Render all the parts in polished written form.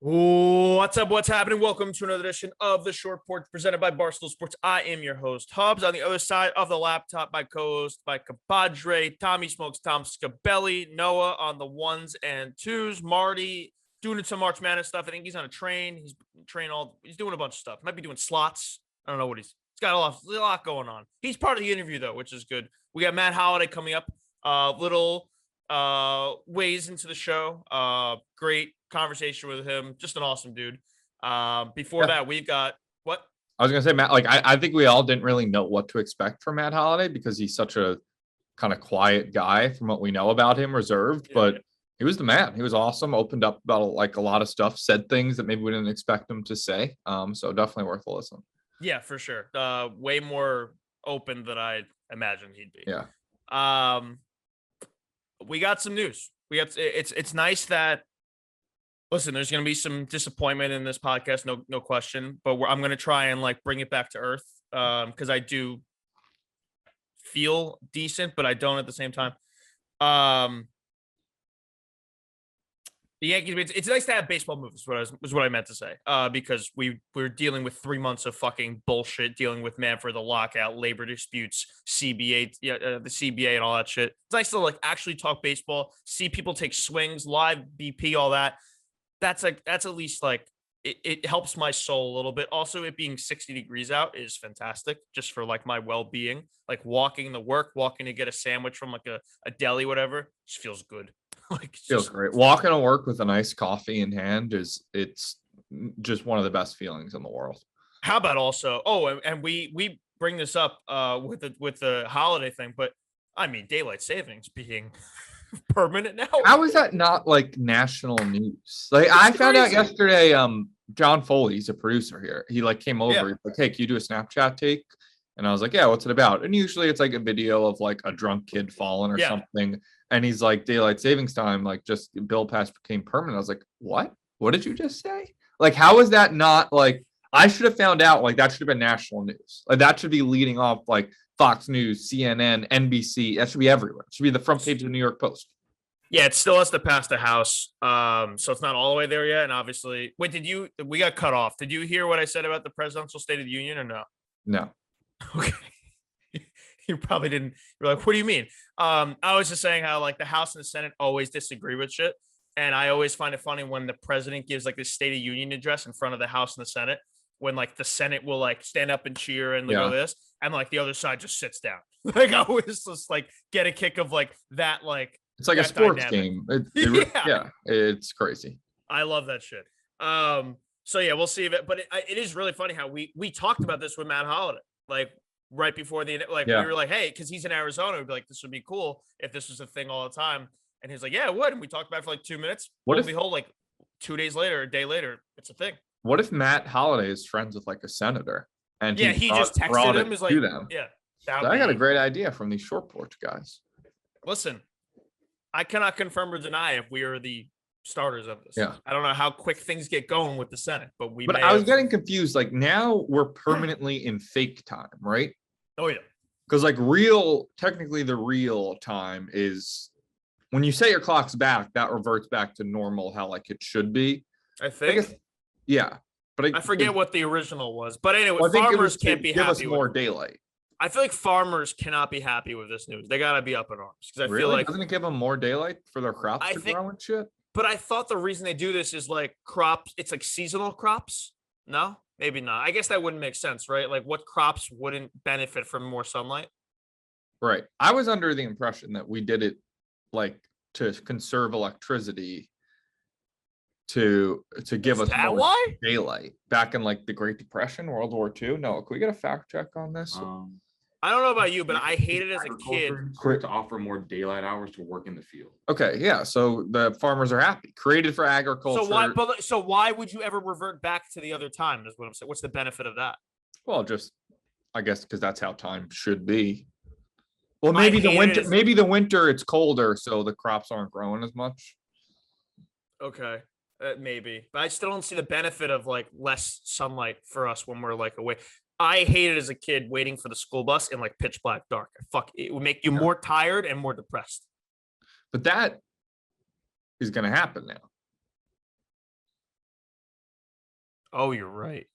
What's up? What's happening? Welcome to another edition of the Short Porch presented by Barstool Sports. I am your host, Hubs. On the other side of the laptop, my co-host, my compadre, Tommy Smokes, Tom Scabelli, Noah on the ones and twos, Marty doing some March Madness stuff. I think he's on a train. He's doing a bunch of stuff. Might be doing slots. I don't know what he's got a lot going on. He's part of the interview though, which is good. We got Matt Holliday coming up. Little ways into the show. Great conversation with him. Just an awesome dude. Before that, we've got what? I was gonna say, Matt, I think we all didn't really know what to expect from Matt Holliday because he's such a kind of quiet guy from what we know about him, reserved, but he was the man. He was awesome, opened up about a lot of stuff, said things that maybe we didn't expect him to say. So definitely worth a listen. Yeah, for sure. Way more open than I imagined he'd be. Yeah. We got some news. It's nice that, listen, there's going to be some disappointment in this podcast, no question, but I'm going to try and bring it back to earth because I do feel decent, but I don't at the same time. The Yankees, it's nice to have baseball moves, was what I meant to say, because we're dealing with 3 months of fucking bullshit, dealing with Manfred, the lockout, labor disputes, CBA, the CBA and all that shit. It's nice to actually talk baseball, see people take swings, live BP, all that. That's at least it helps my soul a little bit. Also, it being 60 degrees out is fantastic just for my well-being. Walking to work, walking to get a sandwich from a deli, whatever, just feels good. Feels great. Walking to work with a nice coffee in hand it's just one of the best feelings in the world. How about also? Oh, and we bring this up with the holiday thing, but I mean daylight savings being permanent now. How is that not national news? I found out yesterday. John Foley, he's a producer here. He came over. Yeah. He's like, "Hey, can you do a Snapchat take?" And I was like, "Yeah, what's it about?" And usually it's a video of a drunk kid falling or something. And he's like, daylight savings time, just bill pass became permanent. I was like, what? What did you just say? How is that not I should have found out that should have been national news. That should be leading off Fox News, CNN, NBC. That should be everywhere. It should be the front page of the New York Post. Yeah, it still has to pass the House. So it's not all the way there yet. And obviously, we got cut off. Did you hear what I said about the presidential State of the Union or no? No. Okay. You probably didn't. You're like, what do you mean? I was just saying how the House and the Senate always disagree with shit. And I always find it funny when the president gives this State of Union address in front of the House and the Senate, when the Senate will stand up and cheer and go this, and the other side just sits down. I always just get a kick of that it's like a sports dynamic game. It's crazy. I love that shit. So yeah, we'll see if it, but it is really funny how we talked about this with Matt Holliday, right before we were like, hey, because he's in Arizona, we'd be like, this would be cool if this was a thing all the time. And he's like, yeah, it would. And we talked about it for 2 minutes. What if behold, 2 days later, a day later, it's a thing. What if Matt Holliday is friends with a senator? And he just texted him, is to them. Yeah. I got a great idea from these short porch guys. Listen, I cannot confirm or deny if we are the starters of this. Yeah. I don't know how quick things get going with the Senate, but I was getting confused. Now we're permanently in fake time, right? Oh yeah. Because technically the real time is when you say your clock's back, that reverts back to normal, how it should be. I think. Yeah. But I forget what the original was. But anyway, farmers can't be happy. Give us more daylight. I feel like farmers cannot be happy with this news. They got to be up in arms. Because I feel like. Doesn't it give them more daylight for their crops to grow and shit? But I thought the reason they do this is crops. It's seasonal crops. No, maybe not. I guess that wouldn't make sense, right? What crops wouldn't benefit from more sunlight? Right. I was under the impression that we did it to conserve electricity to give us more daylight back in the Great Depression, World War II. No, can we get a fact check on this? I don't know about you, but I hated it as a kid. To offer more daylight hours to work in the field. Okay, yeah. So the farmers are happy. Created for agriculture. So why would you ever revert back to the other time? Is what I'm saying. What's the benefit of that? Well, just I guess because that's how time should be. Well, maybe the winter it's colder, so the crops aren't growing as much. Okay, maybe, but I still don't see the benefit of less sunlight for us when we're away. I hated as a kid waiting for the school bus in pitch black dark. It would make you more tired and more depressed. But that is going to happen now. Oh, you're right.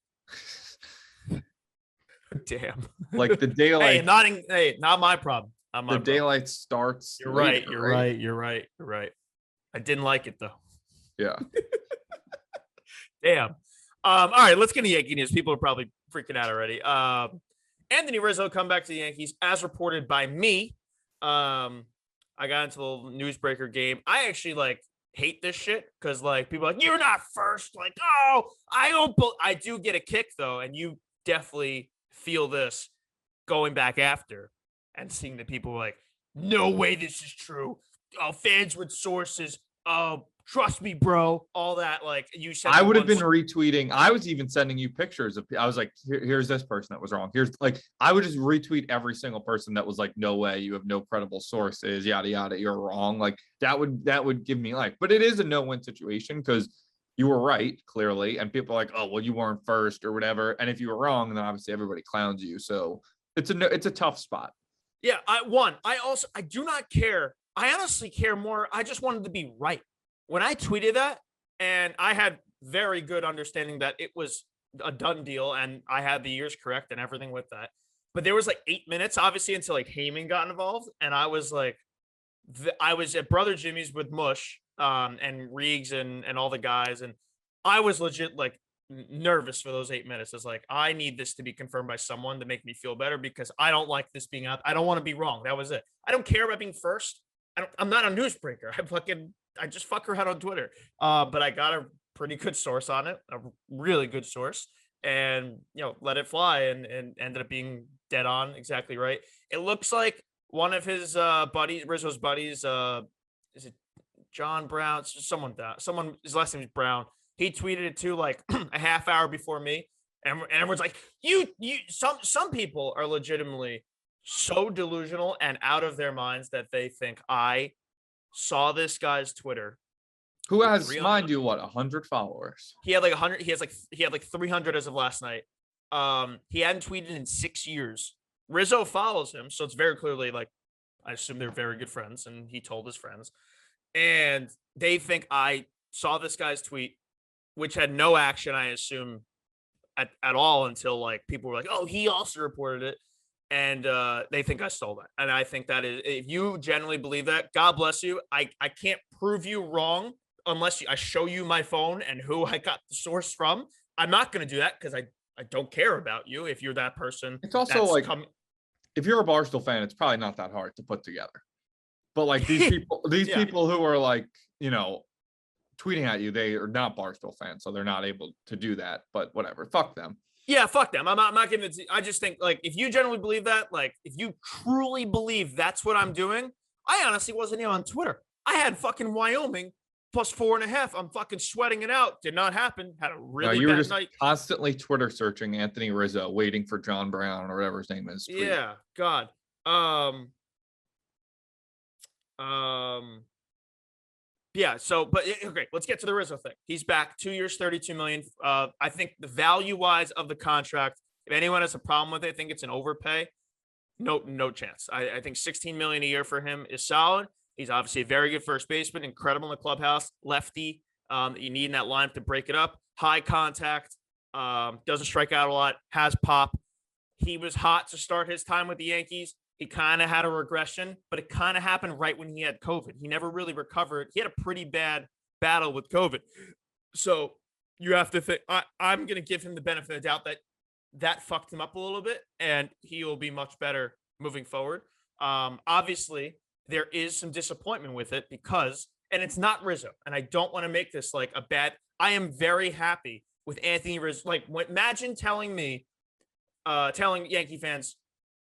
Damn. Like the daylight. Not my problem. Not my the problem. Daylight starts. You're later, right. You're right. I didn't like it though. Yeah. Damn. All right, let's get into Yankee news. People are probably freaking out already. Anthony Rizzo come back to the Yankees, as reported by me. I got into the newsbreaker game. I actually hate this shit because people are like, you're not first. Like, oh, I do get a kick though, and you definitely feel this going back after and seeing the people like, no way this is true. Oh, fans with sources. Oh, trust me, bro. All that, you said. I would have been retweeting. I was even sending you pictures of. I was like, here's this person that was wrong. Here's I would just retweet every single person that was like, no way, you have no credible sources, yada yada, you're wrong. Like that would give me but it is a no-win situation because you were right clearly, and people are like, oh well, you weren't first or whatever. And if you were wrong, then obviously everybody clowns you. So it's a tough spot. Yeah, I do not care. I honestly care more. I just wanted to be right. When I tweeted that, and I had very good understanding that it was a done deal, and I had the years correct and everything with that. But there was 8 minutes, obviously, until Heyman got involved, and I was I was at Brother Jimmy's with Mush, and Reegs and all the guys, and I was legit nervous for those 8 minutes. It's I need this to be confirmed by someone to make me feel better because I don't like this being out. I don't want to be wrong. That was it. I don't care about being first. I'm not a newsbreaker. I just fuck around on Twitter. But I got a pretty good source on it, a really good source, and let it fly, and ended up being dead on, exactly right. It looks like one of his buddies, Rizzo's buddies, is it John Brown? Someone his last name is Brown. He tweeted it too, a half hour before me, and everyone's like, some people are legitimately so delusional and out of their minds that they think I saw this guy's Twitter. Who has, mind you, 100 followers? He had 100. He had 300 as of last night. He hadn't tweeted in 6 years. Rizzo follows him, so it's very clearly I assume they're very good friends, and he told his friends, and they think I saw this guy's tweet, which had no action, I assume, at all until people were like, oh, he also reported it. And they think I stole that. And I think that is, if you genuinely believe that, God bless you. I can't prove you wrong unless I show you my phone and who I got the source from. I'm not going to do that because I don't care about you if you're that person. It's also if you're a Barstool fan, it's probably not that hard to put together. But these people who are tweeting at you, they are not Barstool fans, so they're not able to do that. But whatever, fuck them. Yeah, fuck them. I'm not giving it to, I just think if you genuinely believe that, if you truly believe that's what I'm doing, I honestly wasn't even on Twitter. I had fucking Wyoming plus 4.5. I'm fucking sweating it out. Did not happen. Had a really bad night. Constantly Twitter searching Anthony Rizzo, waiting for John Brown or whatever his name is. Yeah, God. Yeah, but okay, let's get to the Rizzo thing. He's back, 2 years, $32 million. I think the value-wise of the contract, if anyone has a problem with it, I think it's an overpay. No chance. I think $16 million a year for him is solid. He's obviously a very good first baseman, incredible in the clubhouse, lefty. You need in that lineup to break it up. High contact, doesn't strike out a lot, has pop. He was hot to start his time with the Yankees. He kind of had a regression, but it kind of happened right when he had COVID. He never really recovered. He had a pretty bad battle with COVID. So you have to think, I'm going to give him the benefit of the doubt that fucked him up a little bit, and he will be much better moving forward. Obviously, there is some disappointment with it because, and it's not Rizzo, and I don't want to make this a bad, I am very happy with Anthony Rizzo. Imagine telling Yankee fans,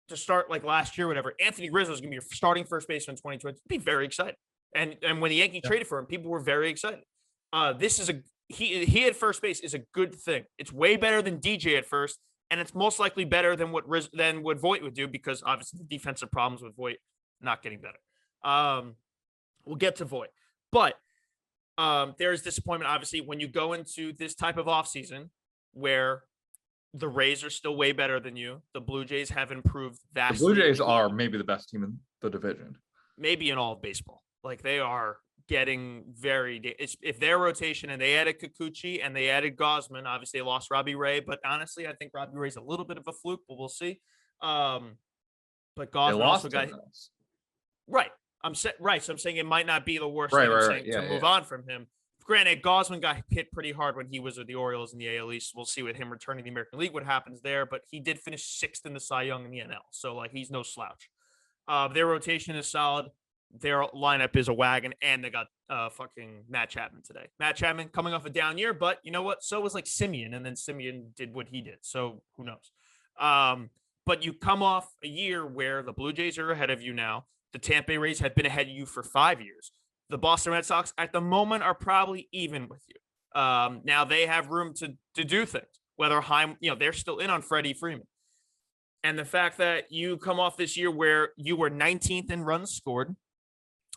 to start last year, whatever, Anthony Rizzo is going to be your starting first baseman in 2020. Be very excited. And when the Yankees traded for him, people were very excited. This is he at first base is a good thing. It's way better than DJ at first, and it's most likely better than what Voit would do because obviously the defensive problems with Voit not getting better. We'll get to Voit, but there is disappointment obviously when you go into this type of offseason where the Rays are still way better than you. The Blue Jays have improved vastly. The Blue Jays are maybe the best team in the division. Maybe in all of baseball. They are getting if their rotation, and they added Kikuchi and they added Gosman. Obviously, they lost Robbie Ray, but honestly, I think Robbie Ray's a little bit of a fluke, but we'll see. But Gosman also got right. Right. So I'm saying it might not be the worst thing. I'm saying to move on from him. Granted, Gosman got hit pretty hard when he was with the Orioles in the AL East. We'll see with him returning to the American League what happens there, but he did finish 6th in the Cy Young in the NL. So, like, he's no slouch. Their rotation is solid. Their lineup is a wagon, and they got fucking Matt Chapman today. Matt Chapman coming off a down year, but you know what? So was like Simeon, and then Simeon did what he did. So who knows? But you come off a year where the Blue Jays are ahead of you now. The Tampa Bay Rays have been ahead of you for 5 years. The Boston Red Sox at the moment are probably even with you. Now they have room to do things. Whether they're still in on Freddie Freeman. And the fact that you come off this year where you were 19th in runs scored,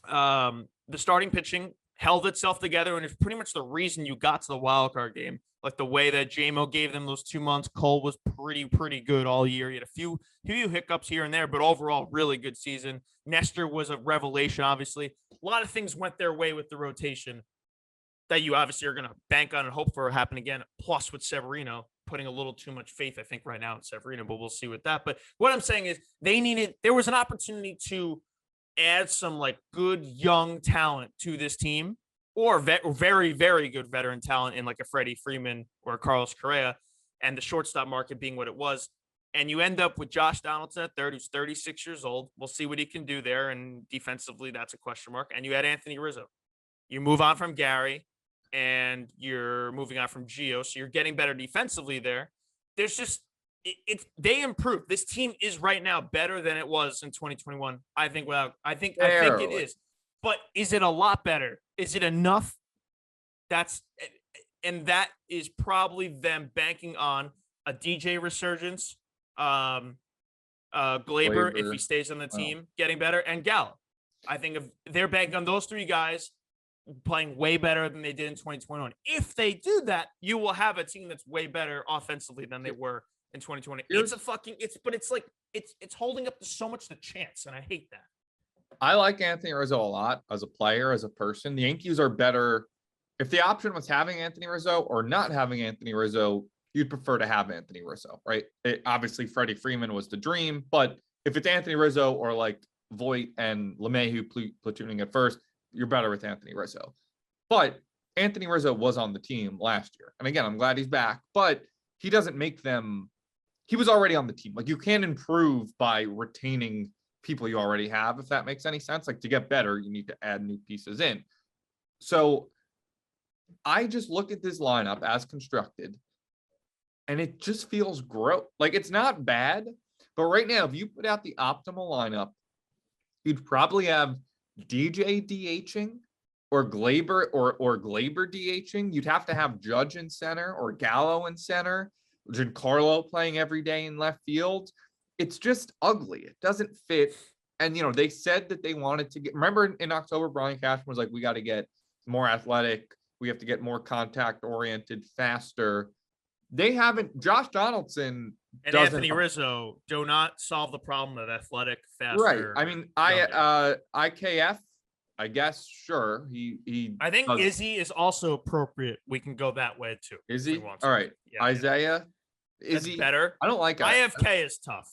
the starting pitching held itself together, and it's pretty much the reason you got to the wild card game. Like the way that JMO gave them those 2 months, Cole was pretty good all year. He had a few hiccups here and there, but overall, really good season. Nestor was a revelation, obviously. A lot of things went their way with the rotation that you obviously are going to bank on and hope for happen again. Plus with Severino, putting a little too much faith, I think, right now in Severino, but we'll see with that. But what I'm saying is there was an opportunity to add some like good young talent to this team, or very, very good veteran talent in like a Freddie Freeman or a Carlos Correa, and the shortstop market being what it was. And you end up with Josh Donaldson at third, who's 36 years old. We'll see what he can do there. And defensively, that's a question mark. And you had Anthony Rizzo. You move on from Gary, and you're moving on from Gio. So you're getting better defensively there. There's just, they improved. This team is right now better than it was in 2021. I think it is. But is it a lot better? Is it enough? That is probably them banking on a DJ resurgence, Glaber, if he stays on the team, getting better, and Gallo. I think if they're banking on those 3 guys playing way better than they did in 2021. If they do that, you will have a team that's way better offensively than they were in 2020. It's holding up to so much the chance, and I hate that. I like Anthony Rizzo a lot as a player, as a person. The Yankees are better. If the option was having Anthony Rizzo or not having Anthony Rizzo, you'd prefer to have Anthony Rizzo, right? Obviously, Freddie Freeman was the dream, but if it's Anthony Rizzo or like Voit and LeMahieu platooning at first, you're better with Anthony Rizzo. But Anthony Rizzo was on the team last year. And again, I'm glad he's back, but he doesn't make them. He was already on the team. Like, you can't improve by retaining people you already have, if that makes any sense. Like, to get better, you need to add new pieces in. So I just look at this lineup as constructed, and it just feels gross. Like, it's not bad, but right now, if you put out the optimal lineup, you'd probably have DJ DHing or Glaber or Glaber DHing. You'd have to have Judge in center or Gallo in center, Giancarlo playing every day in left field. It's just ugly. It doesn't fit. And, they said that they wanted to remember in October, Brian Cashman was like, we got to get more athletic. We have to get more contact oriented, faster. They haven't. Josh Donaldson and Anthony Rizzo do not solve the problem of athletic, faster. Right. I mean, IKF, I guess, sure. I think Izzy is also appropriate. We can go that way too. Izzy? All right. Yeah, Isaiah? Izzy? Better. I don't like IFK is tough.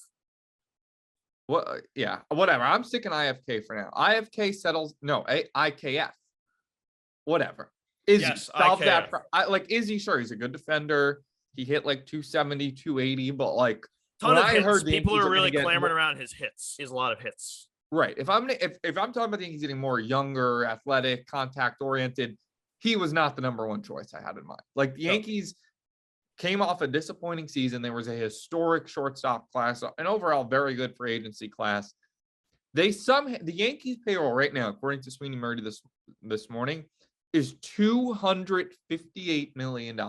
Well, yeah, whatever. I'm sticking IFK for now. IFK settles. No, IKF. Whatever. Izzy, yes, solve IKF. That. Like Izzy, sure, he's a good defender. He hit like 270, 280, but like ton of hits. People are really clamoring around his hits. He has a lot of hits. Right. If I'm talking about the Yankees getting more younger, athletic, contact oriented, he was not the number one choice I had in mind. Like, the Yankees came off a disappointing season. There was a historic shortstop class, an overall very good free agency class. The Yankees payroll right now, according to Sweeney Murdy this morning, is $258 million.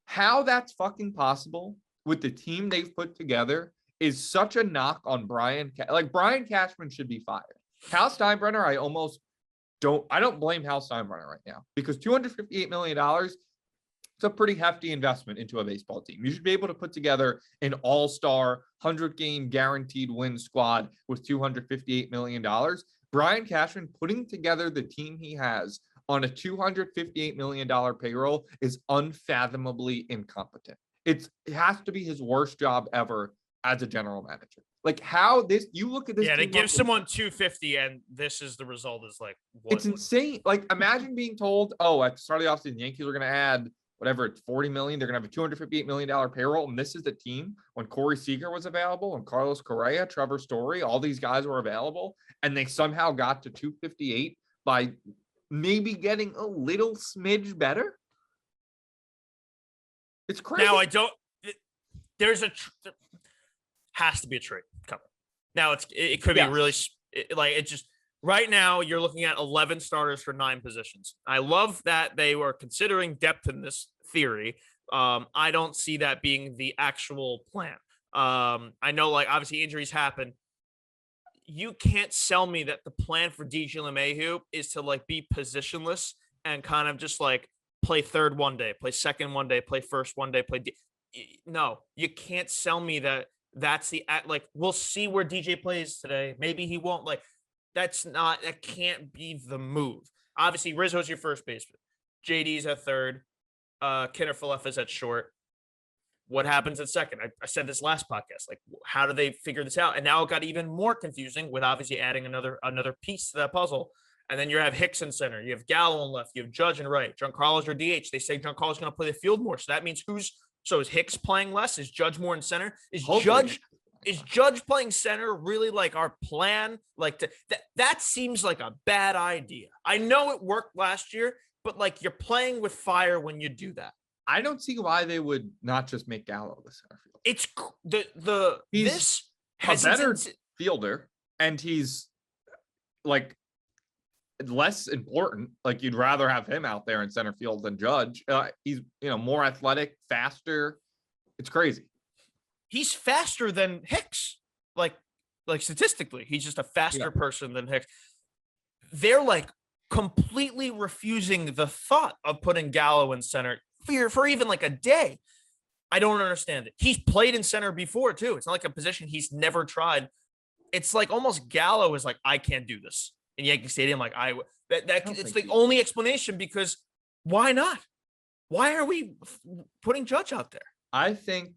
How that's fucking possible with the team they've put together is such a knock on Brian. Brian Cashman should be fired. Hal Steinbrenner, I don't blame Hal Steinbrenner right now, because $258 million, it's a pretty hefty investment into a baseball team. You should be able to put together an all-star 100-game guaranteed win squad with $258 million. Brian Cashman putting together the team he has on a $258 million payroll is unfathomably incompetent. It has to be his worst job ever as a general manager. Like how this, you look at this. Yeah, to give someone 250 and this is the result is like, what? It's insane. Like imagine being told, oh, at the start of the offseason, the Yankees are going to add whatever, it's 40 million. They're going to have a $258 million payroll. And this is the team when Corey Seager was available and Carlos Correa, Trevor Story, all these guys were available. And they somehow got to 258 by maybe getting a little smidge better. It's crazy. Now there's has to be a trade coming. Now it could be really it just right now you're looking at 11 starters for 9 positions. I love that they were considering depth in this theory. I don't see that being the actual plan. I know like obviously injuries happen. You can't sell me that the plan for DJ LeMahieu is to like be positionless and kind of just like play third one day, play second one day, play first one day, no, you can't sell me that that's the like we'll see where DJ plays today. Maybe he won't. Like that can't be the move. Obviously, Rizzo's your first baseman. JD's at third. Kenner Falefa is at short. What happens at second? I said this last podcast. Like, how do they figure this out? And now it got even more confusing with obviously adding another piece to that puzzle. And then you have Hicks in center. You have Gallo in left. You have Judge in right. Giancarlo's your DH. They say Giancarlo's going to play the field more. So that means is Hicks playing less? Is Judge more in center? Is Judge playing center really like our plan? Like that seems like a bad idea. I know it worked last year, but like you're playing with fire when you do that. I don't see why they would not just make Gallo the center field. It's he's a better fielder, and he's like less important. Like you'd rather have him out there in center field than Judge. He's more athletic, faster. It's crazy. He's faster than Hicks. Like statistically, he's just a faster person than Hicks. They're like completely refusing the thought of putting Gallo in center for even like a day. I don't understand it. He's played in center before too. It's not like a position he's never tried. It's like almost Gallo is like, I can't do this in Yankee Stadium. Like it's the only explanation because why not? Why are we putting Judge out there? I think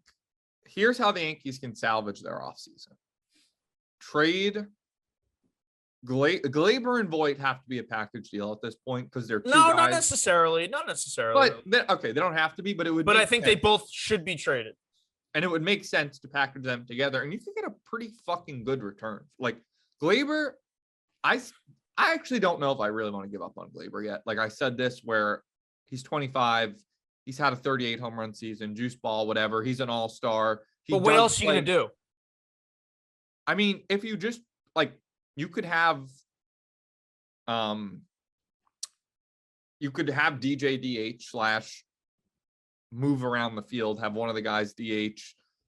here's how the Yankees can salvage their offseason. Trade Gleyber and Voit have to be a package deal at this point because they're two guys. Not necessarily. But they don't have to be, but it would. But I think they both should be traded, and it would make sense to package them together, and you can get a pretty fucking good return. Like Gleyber, I actually don't know if I really want to give up on Gleyber yet. Like I said this, where he's 25, he's had a 38 home run season, juice ball, whatever. He's an all-star. But what else are you gonna do? I mean, if you just like. You could have DJ DH / move around the field, have one of the guys DH,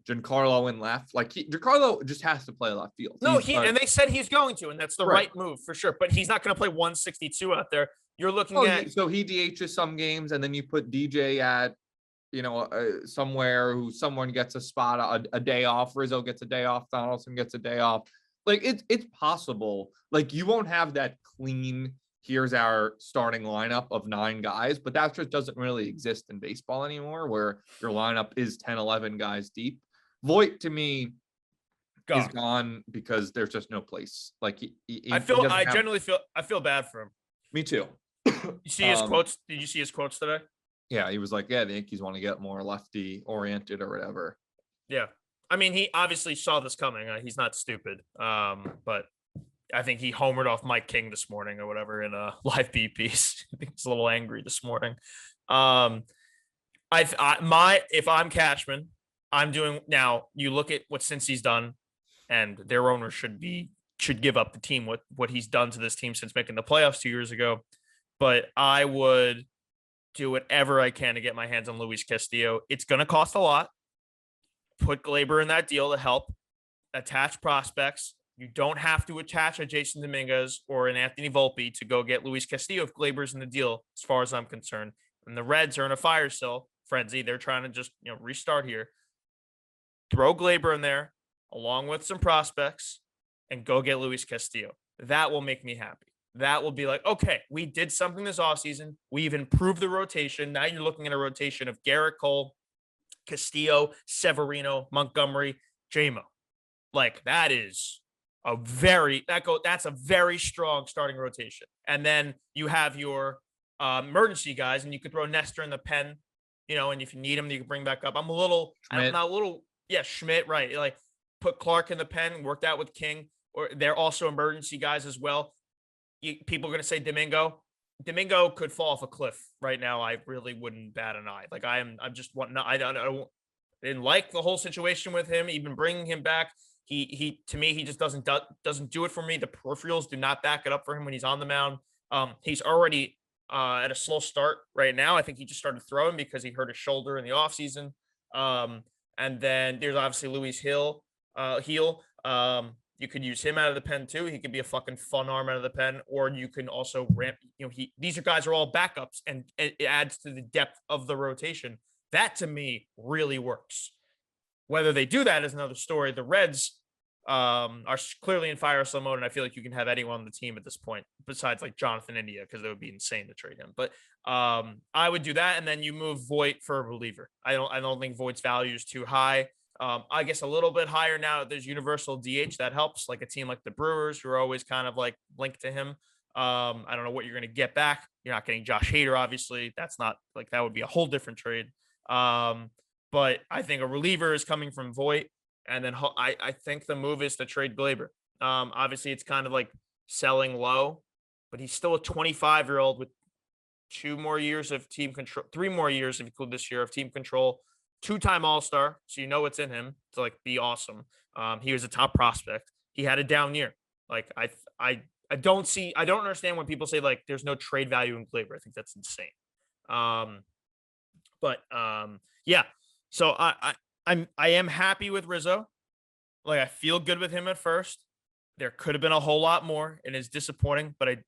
Giancarlo in left. Like Giancarlo just has to play left field. No, and they said he's going to, and that's the right move for sure. But he's not going to play 162 out there. You're looking at so he DHs some games, and then you put DJ at somewhere who someone gets a spot, a day off. Rizzo gets a day off. Donaldson gets a day off. Like it's possible. Like you won't have that clean, here's our starting lineup of 9 guys, but that just doesn't really exist in baseball anymore where your lineup is 10, 11 guys deep. Voit to me is gone because there's just no place. Like I feel bad for him. Me too. You see his quotes? Did you see his quotes today? Yeah, he was like, the Yankees want to get more lefty oriented or whatever. Yeah. I mean, he obviously saw this coming. He's not stupid. But I think he homered off Mike King this morning or whatever in a live beat piece. I think he's a little angry this morning. If I'm Cashman, I'm doing now. You look at what Cincy's done, and their owner should give up the team what he's done to this team since making the playoffs 2 years ago. But I would do whatever I can to get my hands on Luis Castillo. It's going to cost a lot. Put Gleyber in that deal to help attach prospects. You don't have to attach a Jason Dominguez or an Anthony Volpe to go get Luis Castillo if Gleyber's in the deal, as far as I'm concerned. And the Reds are in a fire sale frenzy. They're trying to just restart here. Throw Gleyber in there along with some prospects and go get Luis Castillo. that will make me happy. That will be like, okay, we did something this offseason. We've improved the rotation. Now you're looking at a rotation of Garrett Cole, Castillo, Severino, Montgomery, JMO. Like that's a very strong starting rotation. And then you have your emergency guys, and you could throw Nestor in the pen, and if you need him, you can bring back up. Schmidt, right? Like put Clark in the pen, worked out with King, or they're also emergency guys as well. People are going to say Domingo. Domingo could fall off a cliff right now. I really wouldn't bat an eye. Like I didn't like the whole situation with him, even bringing him back. He to me, he just doesn't do it for me. The peripherals do not back it up for him when he's on the mound. He's already at a slow start right now. I think he just started throwing because he hurt his shoulder in the offseason. And then there's obviously Luis Heel. You could use him out of the pen too. He could be a fucking fun arm out of the pen, or you can also ramp. These guys are all backups, and it adds to the depth of the rotation. That to me really works. Whether they do that is another story. The Reds are clearly in fire sale mode, and I feel like you can have anyone on the team at this point besides like Jonathan India, because it would be insane to trade him. But I would do that, and then you move Voit for a reliever. I don't think Voigt's value is too high. I guess a little bit higher now. There's universal DH that helps, like a team like the Brewers, who are always kind of like linked to him. I don't know what you're going to get back. You're not getting Josh Hader, obviously. That's not like, that would be a whole different trade. But I think a reliever is coming from Voit, and then I think the move is to trade Glaber. Obviously, it's kind of like selling low, but he's still a 25-year-old with 2 more years of team control, 3 more years if you include this year of team control. 2-time All-Star, so it's in him to like be awesome. He was a top prospect. He had a down year. Like I don't understand when people say like there's no trade value in Glaber. I think that's insane. Yeah. So I am happy with Rizzo. Like I feel good with him at first. There could have been a whole lot more, and it's disappointing, but it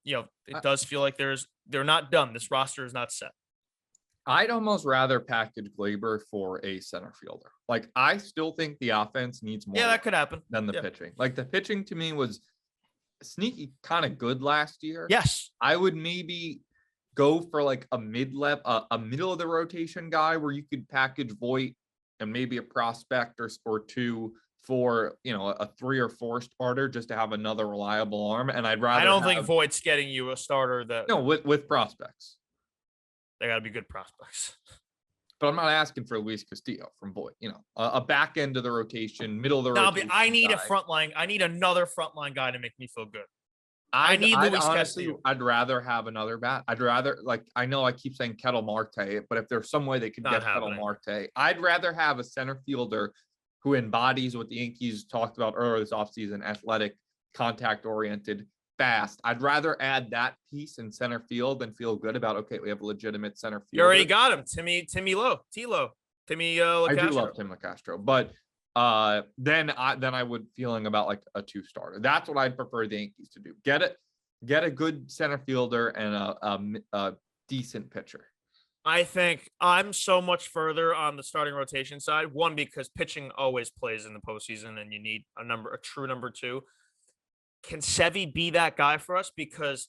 does feel like they're not done. This roster is not set. I'd almost rather package Glaber for a center fielder. Like, I still think the offense needs more. Yeah, that could happen. Than the pitching. Like, the pitching to me was sneaky kind of good last year. Yes. I would maybe go for like a mid-level, a middle of the rotation guy where you could package Voit and maybe a prospect or two for, a 3 or 4 starter just to have another reliable arm. And I don't think Voigt's getting you a starter that. No, with prospects. They got to be good prospects. But I'm not asking for Luis Castillo from Voit. A back end of the rotation, middle of the rotation. I need a front line. I need another front line guy to make me feel good. I need Luis Castillo. I'd rather have another bat. I'd rather, I know I keep saying Kettle Marte, but if there's some way they could get Kettle Marte, I'd rather have a center fielder who embodies what the Yankees talked about earlier this offseason: athletic, contact-oriented, fast. I'd rather add that piece in center field than feel good about, okay, we have a legitimate center field. You already got him. Timmy LaCastro. I do love Tim LaCastro, but then I would feeling about like a 2-starter. That's what I'd prefer the Yankees to do. Get a good center fielder and a decent pitcher. I think I'm so much further on the starting rotation side. One, because pitching always plays in the postseason, and you need a true number 2. Can Sevy be that guy for us? Because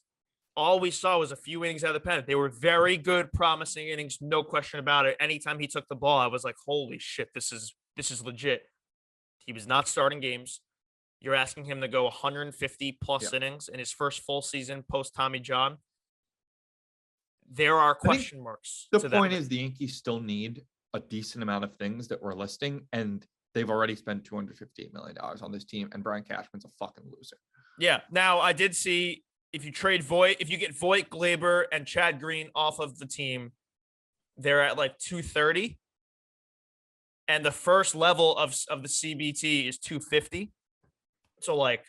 all we saw was a few innings out of the pen. They were very good, promising innings, no question about it. Anytime he took the ball, I was like, holy shit, this is legit. He was not starting games. You're asking him to go 150 plus innings in his first full season post Tommy John. There are question marks. The point is the Yankees still need a decent amount of things that we're listing, and they've already spent $258 million on this team, and Brian Cashman's a fucking loser. Yeah. Now, I did see if you get Voit, Glaber, and Chad Green off of the team, they're at like 230. And the first level of the CBT is 250. So, like,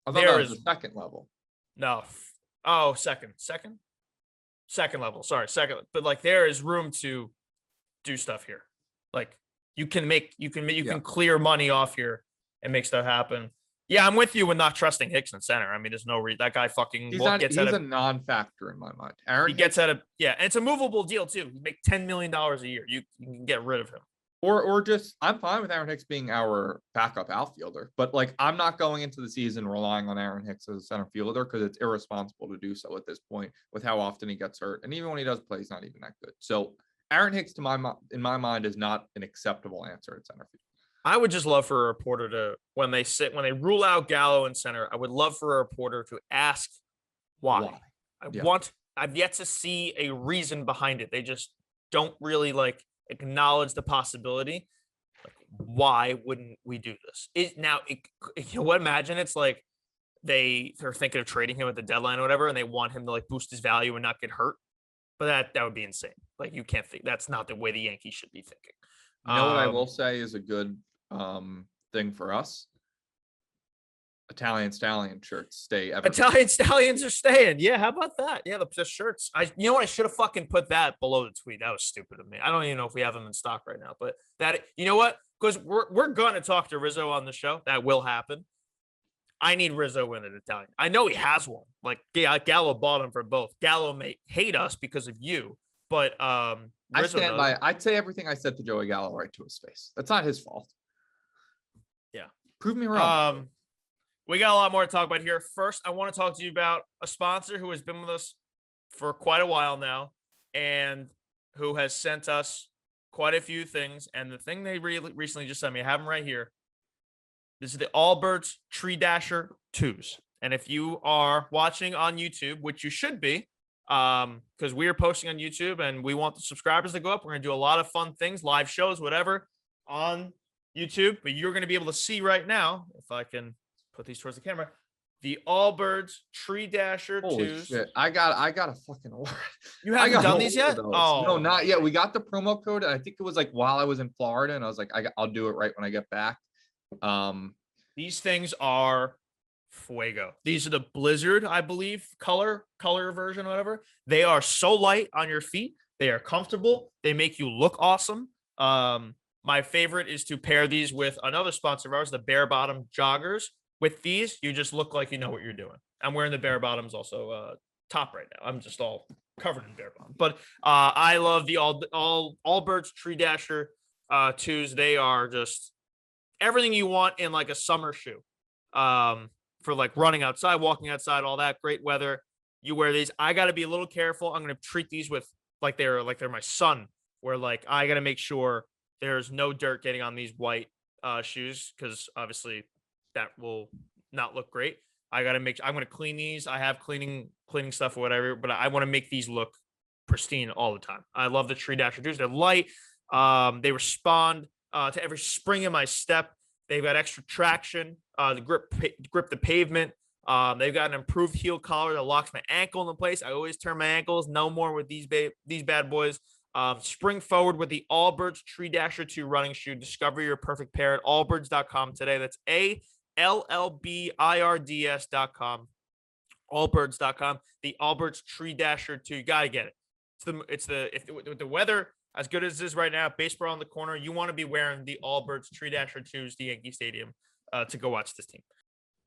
I thought that was the second level. No. Oh, second level. Sorry, second. But, like, there is room to do stuff here. Like, you can clear money off here and make stuff happen. Yeah, I'm with you with not trusting Hicks in center. I mean, there's no reason that guy fucking he's a non-factor in my mind. And it's a movable deal too. You make $10 million a year. You can get rid of him. Or just I'm fine with Aaron Hicks being our backup outfielder, but like I'm not going into the season relying on Aaron Hicks as a center fielder because it's irresponsible to do so at this point with how often he gets hurt, and even when he does play, he's not even that good. So Aaron Hicks, in my mind, is not an acceptable answer at center field. I would just love for a reporter to when they rule out Gallo in center, I would love for a reporter to ask why. I've yet to see a reason behind it. They just don't really like acknowledge the possibility. Like, why wouldn't we do this? Imagine it's like they're thinking of trading him at the deadline or whatever, and they want him to like boost his value and not get hurt. But that would be insane. Like, you can't think that's not the way the Yankees should be thinking. You know what I will say is a good thing for us? Italian Stallion shirts stay. Italian Stallions are staying. Yeah, how about that? Yeah, the shirts. You know what? I should have fucking put that below the tweet. That was stupid of me. I don't even know if we have them in stock right now. But you know what? Because we're gonna talk to Rizzo on the show. That will happen. I need Rizzo in an Italian. I know he has one. Like Gallo bought him for both. Gallo may hate us because of you, but Rizzo I'd say everything I said to Joey Gallo right to his face. That's not his fault. Yeah, prove me wrong. We got a lot more to talk about here. First, I want to talk to you about a sponsor who has been with us for quite a while now and who has sent us quite a few things. And the thing they recently just sent me, I have them right here. This is the Allbirds Tree Dasher 2s. And if you are watching on YouTube, which you should be, because we are posting on YouTube and we want the subscribers to go up, we're going to do a lot of fun things, live shows, whatever, on YouTube. But you're going to be able to see right now, if I can put these towards the camera, the Allbirds Tree Dasher 2s. Holy shit. I got a fucking order. You haven't done these yet? Oh no, not yet. We got the promo code. I think it was like while I was in Florida, and I was like, I'll do it right when I get back. These things are fuego. These are the Blizzard, I believe, color version, whatever. They are so light on your feet. They are comfortable. They make you look awesome. My favorite is to pair these with another sponsor of ours, the Bare Bottom Joggers. With these, you just look like you know what you're doing. I'm wearing the Bare Bottoms also top right now. I'm just all covered in Bare Bottom. But I love the Allbirds Tree Dasher 2s. They are just everything you want in like a summer shoe. For like running outside, walking outside, all that great weather. You wear these. I got to be a little careful. I'm going to treat these with like they're my son, where like I got to make sure there's no dirt getting on these white shoes, because obviously that will not look great. I'm going to clean these. I have cleaning stuff or whatever, but I want to make these look pristine all the time. I love the Tree Dasher 2s. They're light. They respond to every spring in my step. They've got extra traction to grip the pavement. They've got an improved heel collar that locks my ankle into place. I always turn my ankles. No more with these bad boys. Spring forward with the Allbirds Tree Dasher 2 running shoe. Discover your perfect pair at allbirds.com today. That's ALLBIRDS.com. Allbirds.com. The Allbirds Tree Dasher 2. You gotta get it. With the weather as good as it is right now, baseball on the corner, you want to be wearing the Allbirds Tree Dasher 2s to Yankee Stadium to go watch this team.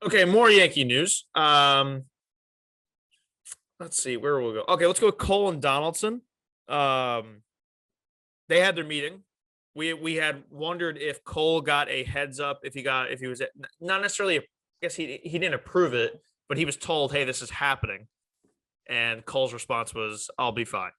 Okay, more Yankee news. Let's see, where we'll go. Okay, let's go with Cole and Donaldson. They had their meeting. We had wondered if Cole got a heads up, if he was not necessarily, I guess he didn't approve it, but he was told, hey, this is happening. And Cole's response was, I'll be fine.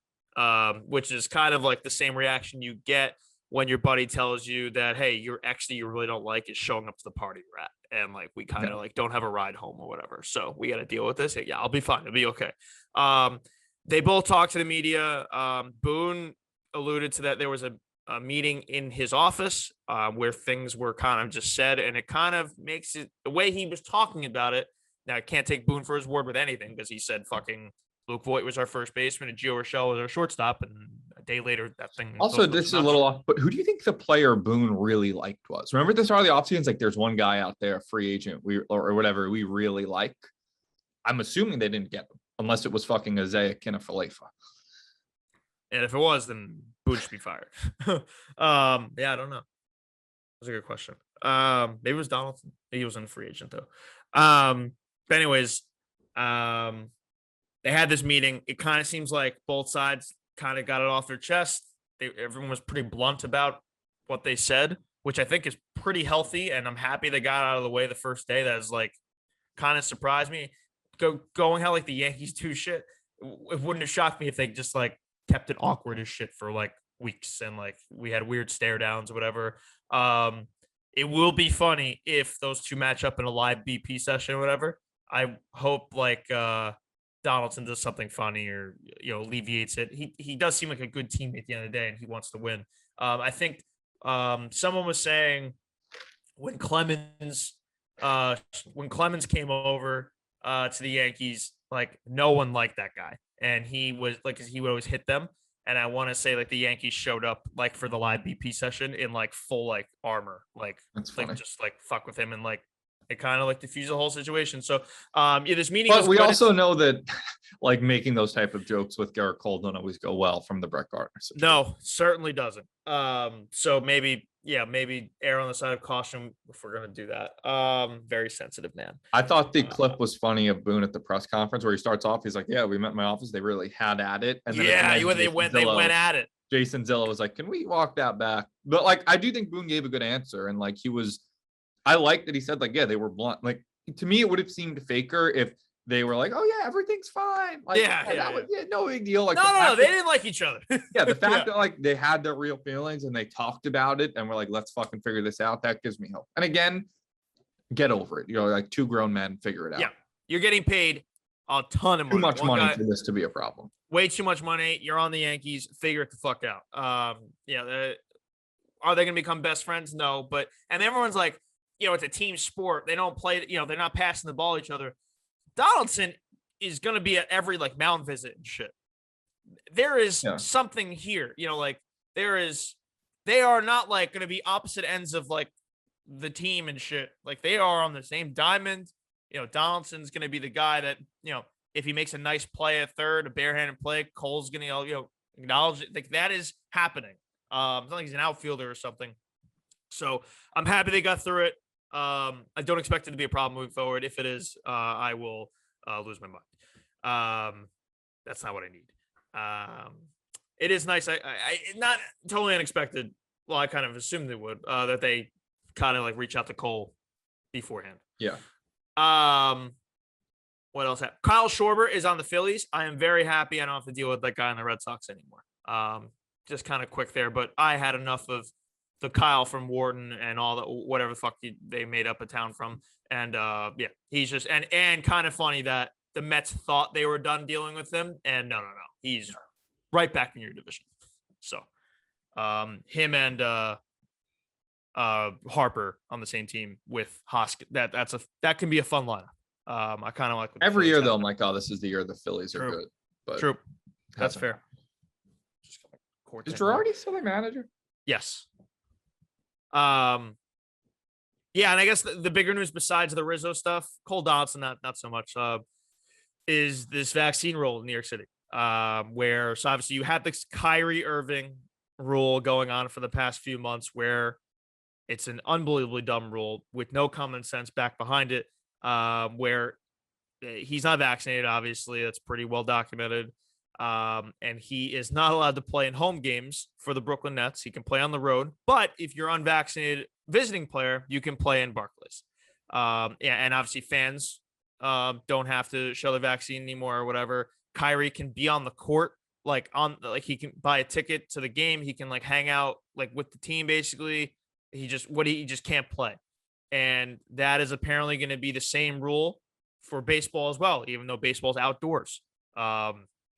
Which is kind of like the same reaction you get when your buddy tells you that, hey, your ex that you really don't like is showing up to the party you're at. And like, we kind of like don't have a ride home or whatever. So we got to deal with this. Yeah, I'll be fine. It'll be okay. They both talked to the media. Boone alluded to that there was a meeting in his office where things were kind of just said, and it kind of makes it the way he was talking about it. Now, I can't take Boone for his word with anything, because he said fucking Luke Voigt was our first baseman and Gio Urshela was our shortstop, and a day later that thing. Also, this is a little off, but who do you think the player Boone really liked was? Remember the start of the offseason? Like, there's one guy out there, a free agent, or whatever, we really like. I'm assuming they didn't get him, unless it was fucking Isaiah Kinafalefa. And if it was, then Boone should be fired. Yeah, I don't know. That's a good question. Maybe it was Donaldson. He was a free agent though. But anyways, they had this meeting. It kind of seems like both sides kind of got it off their chest. Everyone was pretty blunt about what they said, which I think is pretty healthy. And I'm happy they got out of the way the first day. That is like kind of surprised me. Going how like the Yankees do shit. It wouldn't have shocked me if they just like kept it awkward as shit for like weeks and like we had weird stare downs or whatever. It will be funny if those two match up in a live BP session or whatever. I hope like Donaldson does something funny or alleviates it. He does seem like a good teammate at the end of the day, and he wants to win. I think someone was saying when Clemens came over to the Yankees, like no one liked that guy, and he was like he would always hit them. And I want to say like the Yankees showed up like for the live BP session in like full like armor, like just like fuck with him and like it kind of like diffused the whole situation. So this meeting. But we also know that like making those type of jokes with Garrett Cole don't always go well from the Brett Gardner situation. No, certainly doesn't. So maybe err on the side of caution if we're gonna do that. Very sensitive man. I thought the clip was funny of Boone at the press conference where he starts off. He's like, "Yeah, we met in my office. They really had at it." And then they went at it. Jason Zillow was like, "Can we walk that back?" But like, I do think Boone gave a good answer, and like I like that he said like, "Yeah, they were blunt." Like to me, it would have seemed faker if they were like, "Oh yeah, everything's fine." Like, no big deal. Like, no, they didn't like each other. Yeah, the fact that like they had their real feelings and they talked about it and we're like, let's fucking figure this out. That gives me hope. And again, get over it. Like two grown men, figure it out. Yeah, you're getting paid a ton of money. Too much money for this to be a problem. Way too much money. You're on the Yankees. Figure it the fuck out. Are they going to become best friends? No, and everyone's like, it's a team sport. They don't play. They're not passing the ball to each other. Donaldson is going to be at every like mound visit and shit. There is something here, like they are not like going to be opposite ends of like the team and shit. Like they are on the same diamond. Donaldson's going to be the guy that, if he makes a nice play at third, a barehanded play, Cole's going to, acknowledge it. Like that is happening. It's not like he's an outfielder or something. So I'm happy they got through it. I don't expect it to be a problem moving forward. If it is, I will lose my mind. That's not what I need. It is nice. I not totally unexpected. Well, I kind of assumed they would, that they kind of like reach out to Cole beforehand. Yeah. What else happened? Kyle Schwarber is on the Phillies. I am very happy I don't have to deal with that guy in the Red Sox anymore. Just kind of quick there, but I had enough of the Kyle from Wharton and all that, whatever the fuck they made up a town from. And he's just, and kind of funny that the Mets thought they were done dealing with him. And no. He's right back in your division. So him and Harper on the same team with Hoskins. That can be a fun lineup. I kind of like every year though. I'm like, oh, this is the year the Phillies are good. But true. That's fair. Is Girardi still their manager? Yes. Yeah, and I guess the bigger news besides the Rizzo stuff, Cole Donaldson, not so much, is this vaccine rule in New York City, where so obviously you had this Kyrie Irving rule going on for the past few months, where it's an unbelievably dumb rule with no common sense back behind it, where he's not vaccinated. Obviously, that's pretty well documented. And he is not allowed to play in home games for the Brooklyn Nets. He can play on the road, but if you're unvaccinated visiting player, you can play in Barclays. And obviously fans don't have to show the vaccine anymore or whatever. Kyrie can be on the court, he can buy a ticket to the game. He can like hang out like with the team. Basically, he just can't play. And that is apparently going to be the same rule for baseball as well, even though baseball's outdoors.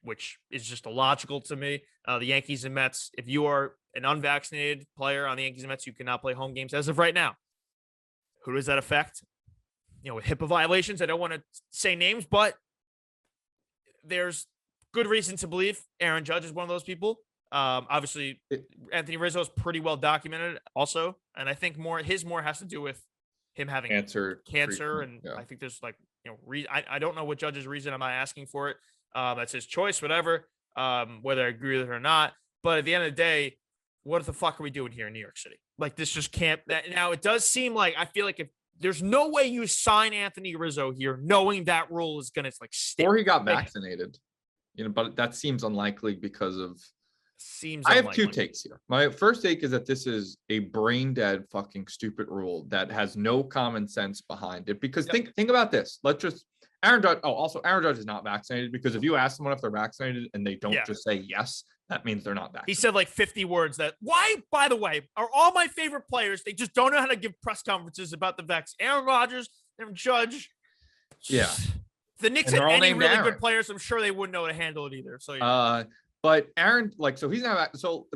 Which is just illogical to me. The Yankees and Mets, if you are an unvaccinated player on the Yankees and Mets, you cannot play home games as of right now. Who does that affect? With HIPAA violations, I don't want to say names, but there's good reason to believe Aaron Judge is one of those people. Obviously, Anthony Rizzo is pretty well documented also. And I think his has to do with him having cancer. And yeah. I think there's I don't know what Judge's reason. I'm not asking for it. That's his choice, whatever, whether I agree with it or not. But at the end of the day, what the fuck are we doing here in New York City? Like, this just can't. Now, it does seem like I feel like if there's no way you sign Anthony Rizzo here, knowing that rule is going to stick. Or he got vaccinated, but that seems unlikely because of seems I have unlikely. 2 takes here. My first take is that this is a brain dead fucking stupid rule that has no common sense behind it. Because think about this. Let's just Aaron Judge. Oh, also Aaron Judge is not vaccinated, because if you ask someone if they're vaccinated and they don't just say yes, that means they're not vaccinated. He said like 50 words that why, by the way, are all my favorite players. They just don't know how to give press conferences about the vaccine. Aaron Rodgers, Aaron Judge. Yeah. If the Knicks had any really good players, I'm sure they wouldn't know how to handle it either. So yeah. But Aaron, like, so he's not so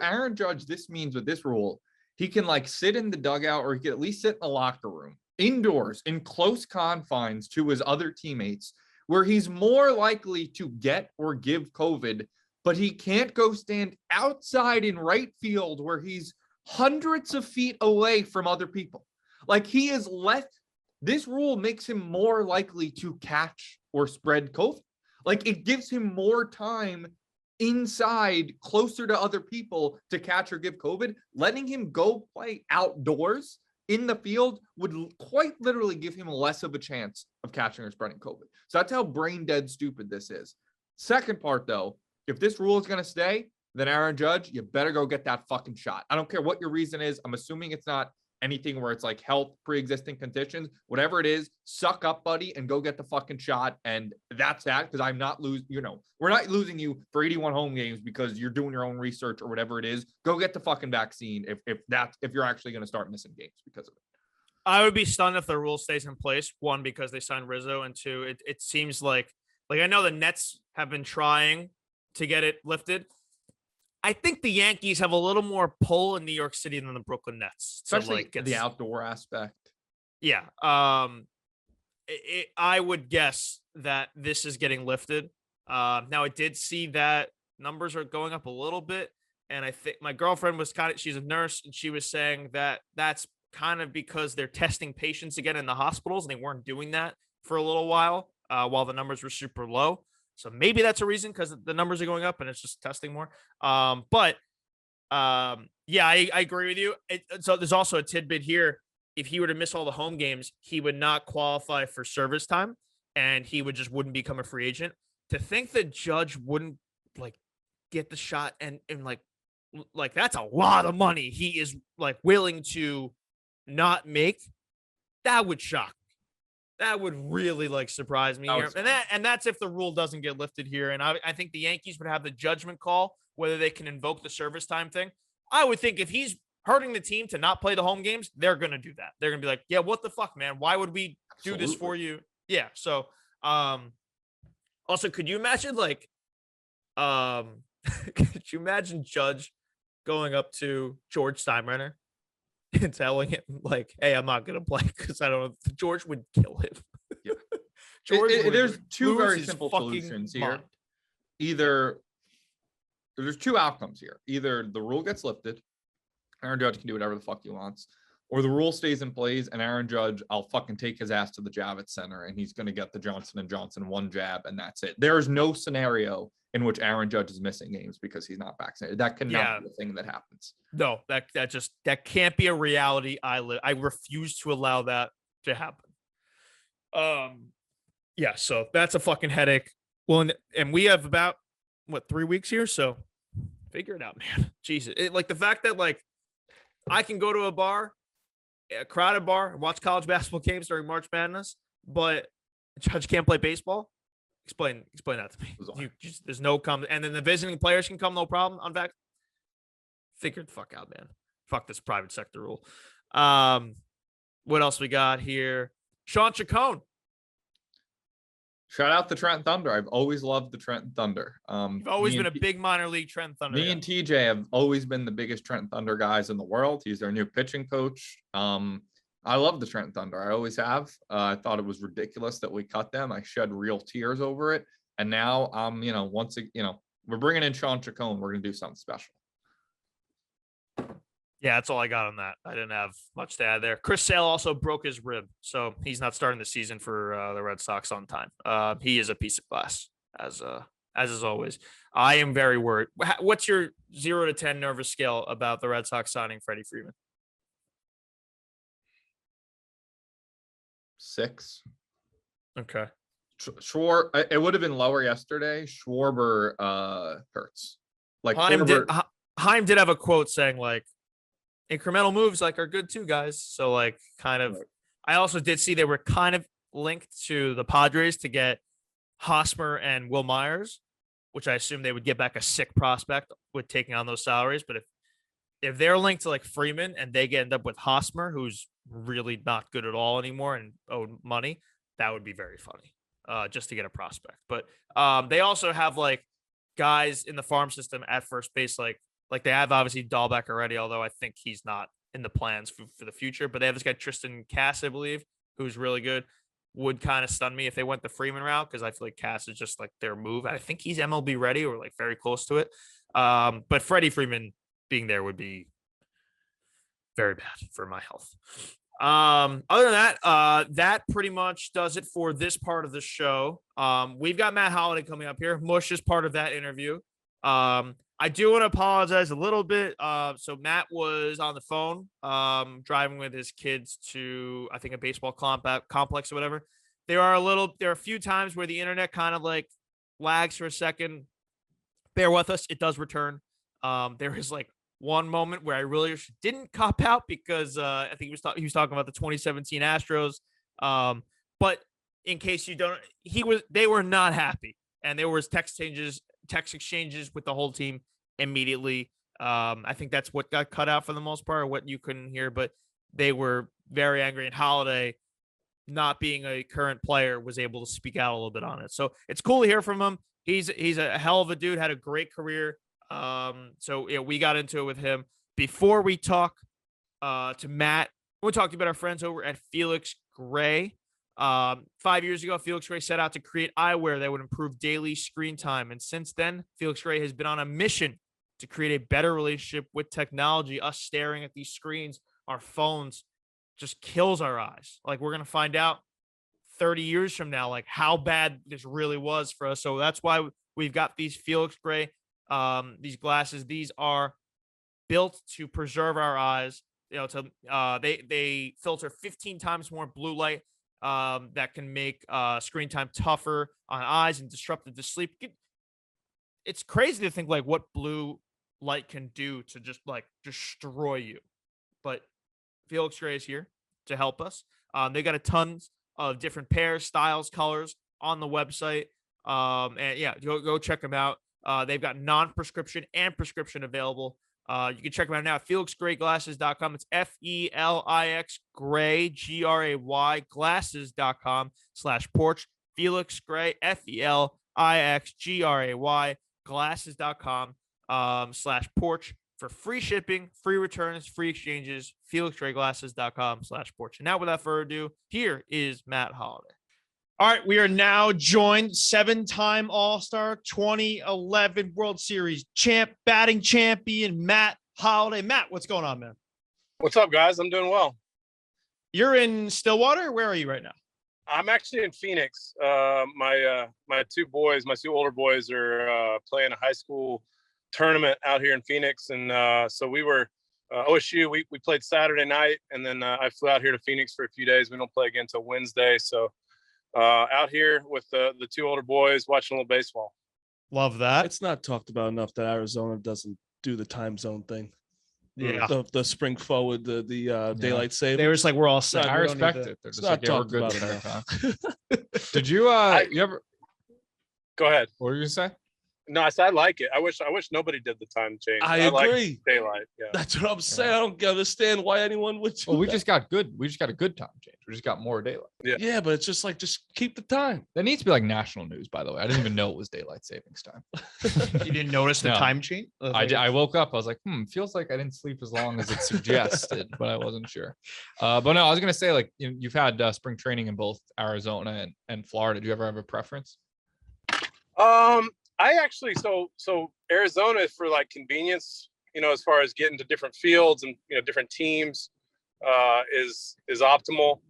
Aaron Judge, this means with this rule, he can like sit in the dugout, or he can at least sit in the locker room indoors in close confines to his other teammates, where he's more likely to get or give COVID, but he can't go stand outside in right field where he's hundreds of feet away from other people. Like, he is this rule makes him more likely to catch or spread COVID. Like, it gives him more time inside, closer to other people, to catch or give COVID. Letting him go play outdoors in the field would quite literally give him less of a chance of catching or spreading COVID. So that's how brain dead stupid this is. Second part, though, if this rule is going to stay, then Aaron Judge, you better go get that fucking shot. I don't care what your reason is. I'm assuming it's not anything where it's like health, pre-existing conditions, whatever it is, suck up, buddy, and go get the fucking shot. And that's that, because I'm not we're not losing you for 81 home games because you're doing your own research or whatever it is. Go get the fucking vaccine if you're actually going to start missing games because of it. I would be stunned if the rule stays in place. One, because they signed Rizzo, and two, it seems like I know the Nets have been trying to get it lifted. I think the Yankees have a little more pull in New York City than the Brooklyn Nets. Especially the outdoor aspect. Yeah. I would guess that this is getting lifted. Now, I did see that numbers are going up a little bit. And I think my girlfriend was she's a nurse, and she was saying that that's kind of because they're testing patients again in the hospitals, and they weren't doing that for a little while the numbers were super low. So maybe that's a reason, because the numbers are going up and it's just testing more. Yeah, I agree with you. So there's also a tidbit here. If he were to miss all the home games, he would not qualify for service time, and he wouldn't become a free agent. To think that Judge wouldn't like get the shot and that's a lot of money he is like willing to not make, that would shock. That would really surprise me here. And that's if the rule doesn't get lifted here. And I think the Yankees would have the judgment call whether they can invoke the service time thing. I would think if he's hurting the team to not play the home games, they're going to do that. They're going to be like, yeah, what the fuck, man? Why would we do this for you? Yeah. So, also, could you imagine could you imagine Judge going up to George Steinbrenner and telling him hey, I'm not going to play because I don't know. George would kill him. Yeah. There's two very simple solutions here. There's 2 outcomes here. Either the rule gets lifted, Aaron Judge can do whatever the fuck he wants, or the rule stays in place and Aaron Judge, I'll fucking take his ass to the Javits Center and he's going to get the Johnson & Johnson 1 jab and that's it. There is no scenario in which Aaron Judge is missing games because he's not vaccinated. That cannot be a thing that happens. No, that can't be a reality. I refuse to allow that to happen. Yeah, so that's a fucking headache. Well, and we have about 3 weeks here, so figure it out, man. Jesus, the fact that I can go to a crowded bar, and watch college basketball games during March Madness, but Judge can't play baseball. Explain that to me. There's no and then the visiting players can come, no problem on vac. Figure the fuck out, man. Fuck this private sector rule. What else we got here? Sean Chacon. Shout out the Trenton Thunder. I've always loved the Trenton Thunder. You've always been a big minor league Trenton Thunder. Me and TJ have always been the biggest Trenton Thunder guys in the world. He's their new pitching coach. I love the Trenton Thunder. I always have. I thought it was ridiculous that we cut them. I shed real tears over it. And now, we're bringing in Sean Chacon. We're going to do something special. Yeah, that's all I got on that. I didn't have much to add there. Chris Sale also broke his rib, so he's not starting the season for the Red Sox on time. He is a piece of glass, as is always. I am very worried. What's your 0 to 10 nervous scale about the Red Sox signing Freddie Freeman? 6. Okay. It would have been lower yesterday. Schwarber hurts. Like Heim did have a quote saying like incremental moves like are good too, guys. So like kind of, I also did see they were kind of linked to the Padres to get Hosmer and Will Myers, which I assume they would get back a sick prospect with taking on those salaries. But if they're linked to like Freeman and they end up with Hosmer, who's really not good at all anymore and owed money, that would be very funny. Just to get a prospect. But they also have like guys in the farm system at first base, like they have obviously Dahlbeck already, although I think he's not in the plans for the future. But they have this guy Tristan Cass, I believe, who's really good. Would kind of stun me if they went the Freeman route because I feel like Cass is just like their move. I think he's MLB ready or like very close to it. But Freddie Freeman being there would be very bad for my health. Other than that, that pretty much does it for this part of the show. We've got Matt Holliday coming up here. Mush is part of that interview. I do want to apologize a little bit. So Matt was on the phone, driving with his kids to, I think, a baseball complex or whatever. There are a few times where the internet kind of like lags for a second. Bear with us. It does return. There is like one moment where I really didn't cop out because I think he was talking about the 2017 Astros. But in case you don't, they were not happy, and there was text exchanges with the whole team immediately. I think that's what got cut out for the most part, or what you couldn't hear. But they were very angry, and Holliday, not being a current player, was able to speak out a little bit on it. So it's cool to hear from him. He's a hell of a dude. Had a great career. So yeah, we got into it with him. Before we talk to Matt, we'll talk about our friends over at Felix Gray. 5 years ago, Felix Gray set out to create eyewear that would improve daily screen time. And since then, Felix Gray has been on a mission to create a better relationship with technology. Us staring at these screens, our phones, just kills our eyes. Like, we're going to find out 30 years from now, like how bad this really was for us. So that's why we've got these Felix Gray these glasses. These are built to preserve our eyes. They filter 15 times more blue light that can make screen time tougher on eyes and disruptive to sleep. It's crazy to think like what blue light can do to just like destroy you. But Felix Gray is here to help us. They got a tons of different pairs, styles, colors on the website. And yeah, go check them out. They've got non-prescription and prescription available. You can check them out now at felixgrayglasses.com. It's FELIX Gray, GRAY, glasses.com/porch. Felix Gray, FELIX GRAY, glasses.com/porch for free shipping, free returns, free exchanges. felixgrayglasses.com/porch. And now, without further ado, here is Matt Holliday. All right, we are now joined, 7-time All-Star, 2011 World Series champ, batting champion, Matt Holliday. Matt, what's going on, man? What's up, guys? I'm doing well. You're in Stillwater? Where are you right now? I'm actually in Phoenix. My two older boys are playing a high school tournament out here in Phoenix. And so we were OSU. We played Saturday night, and then I flew out here to Phoenix for a few days. We don't play again until Wednesday. So out here with the two older boys watching a little baseball. Love that. It's not talked about enough that Arizona doesn't do the time zone thing. Yeah, the spring forward, the daylight savings. They were just like, we're all set. I respect it. They're just like, yeah, we're good. Did you you ever go ahead? What were you say? No, I said I like it. I wish nobody did the time change. I agree. Like daylight. Yeah, that's what I'm saying. I don't understand why anyone would. Well, we just got a good time change. We just got more daylight. Yeah, but it's just like, just keep the time. That needs to be like national news, by the way. I didn't even know it was daylight savings time. You didn't notice the time change? I woke up. I was like, feels like I didn't sleep as long as it suggested, but I wasn't sure. But no, I was gonna say, like, you've had spring training in both Arizona and Florida. Do you ever have a preference? I actually, so Arizona, for like convenience, as far as getting to different fields and, different teams, is optimal.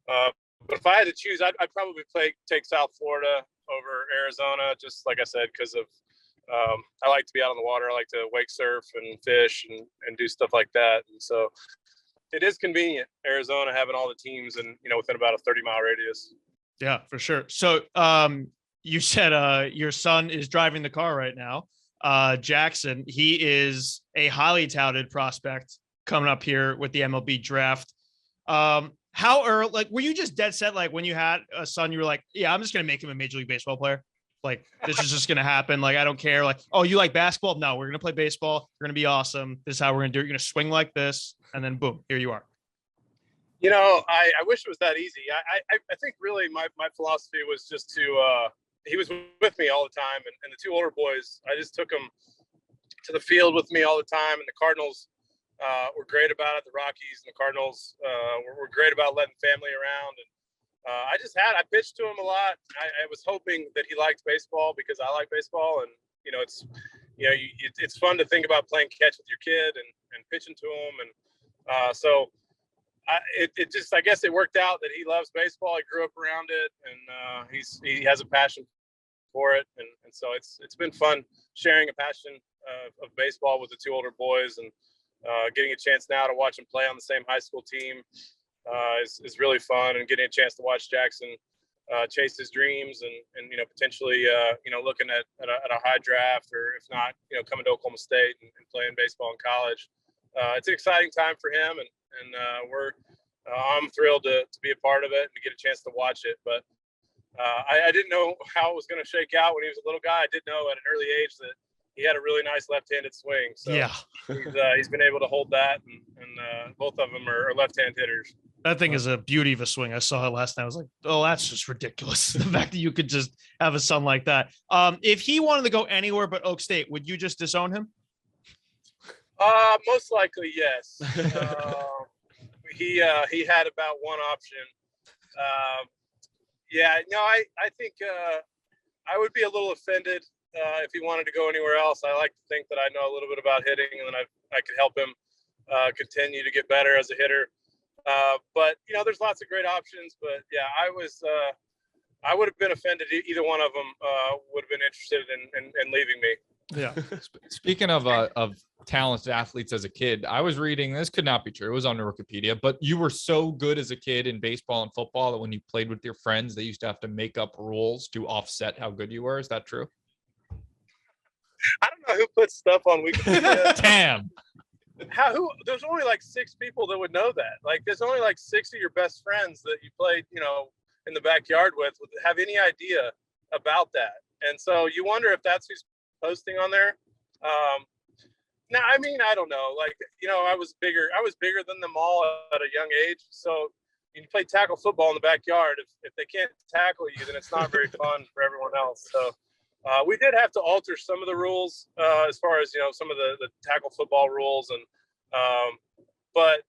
But if I had to choose, I'd probably take South Florida over Arizona, just like I said, because of, I like to be out on the water. I like to wake surf and fish and do stuff like that. And so it is convenient, Arizona, having all the teams and, within about a 30-mile radius. Yeah, for sure. So, you said your son is driving the car right now. Jackson. He is a highly touted prospect coming up here with the MLB draft. How early, like, were you just dead set? Like when you had a son, you were like, yeah, I'm just going to make him a Major League Baseball player. Like, this is just going to happen. Like, I don't care. Like, oh, you like basketball? No, we're going to play baseball. We're going to be awesome. This is how we're going to do it. You're going to swing like this. And then boom, here you are. You know, I wish it was that easy. I think really my philosophy was just to, he was with me all the time. And the two older boys, I just took them to the field with me all the time. And the Cardinals were great about it. The Rockies and the Cardinals were great about letting family around. And I pitched to him a lot. I was hoping that he liked baseball because I like baseball. And, it's fun to think about playing catch with your kid and pitching to him. And I guess it worked out that he loves baseball. He grew up around it, and he has a passion for it. And so it's been fun sharing a passion of baseball with the two older boys, and getting a chance now to watch him play on the same high school team is really fun, and getting a chance to watch Jackson chase his dreams and potentially looking at a high draft, or if not, coming to Oklahoma State and playing baseball in college. It's an exciting time for him, and I'm thrilled to be a part of it and to get a chance to watch it. But I didn't know how it was going to shake out when he was a little guy. I did know at an early age that he had a really nice left-handed swing. So yeah, he's been able to hold that, and both of them are left-hand hitters. That thing is a beauty of a swing. I saw it last night. I was like, oh, that's just ridiculous. The fact that you could just have a son like that. If he wanted to go anywhere but Oak State, would you just disown him? Most likely, yes. He had about one option. I think I would be a little offended if he wanted to go anywhere else. I like to think that I know a little bit about hitting, and then I could help him continue to get better as a hitter. But there's lots of great options. But yeah, I would have been offended. Either one of them would have been interested in leaving me. Yeah. Speaking of talented athletes as a kid, I was reading, this could not be true, it was on Wikipedia, but you were so good as a kid in baseball and football that when you played with your friends, they used to have to make up rules to offset how good you were. Is that true? I don't know who puts stuff on Wikipedia. Damn. There's only like 6 people that would know that. Like, there's only like 6 of your best friends that you played, in the backyard with have any idea about that. And so you wonder if that's who's posting on there. Now, I mean, I don't know. Like, I was bigger than them all at a young age. So you play tackle football in the backyard. If they can't tackle you, then it's not very fun for everyone else. So we did have to alter some of the rules as far as, some of the tackle football rules. And but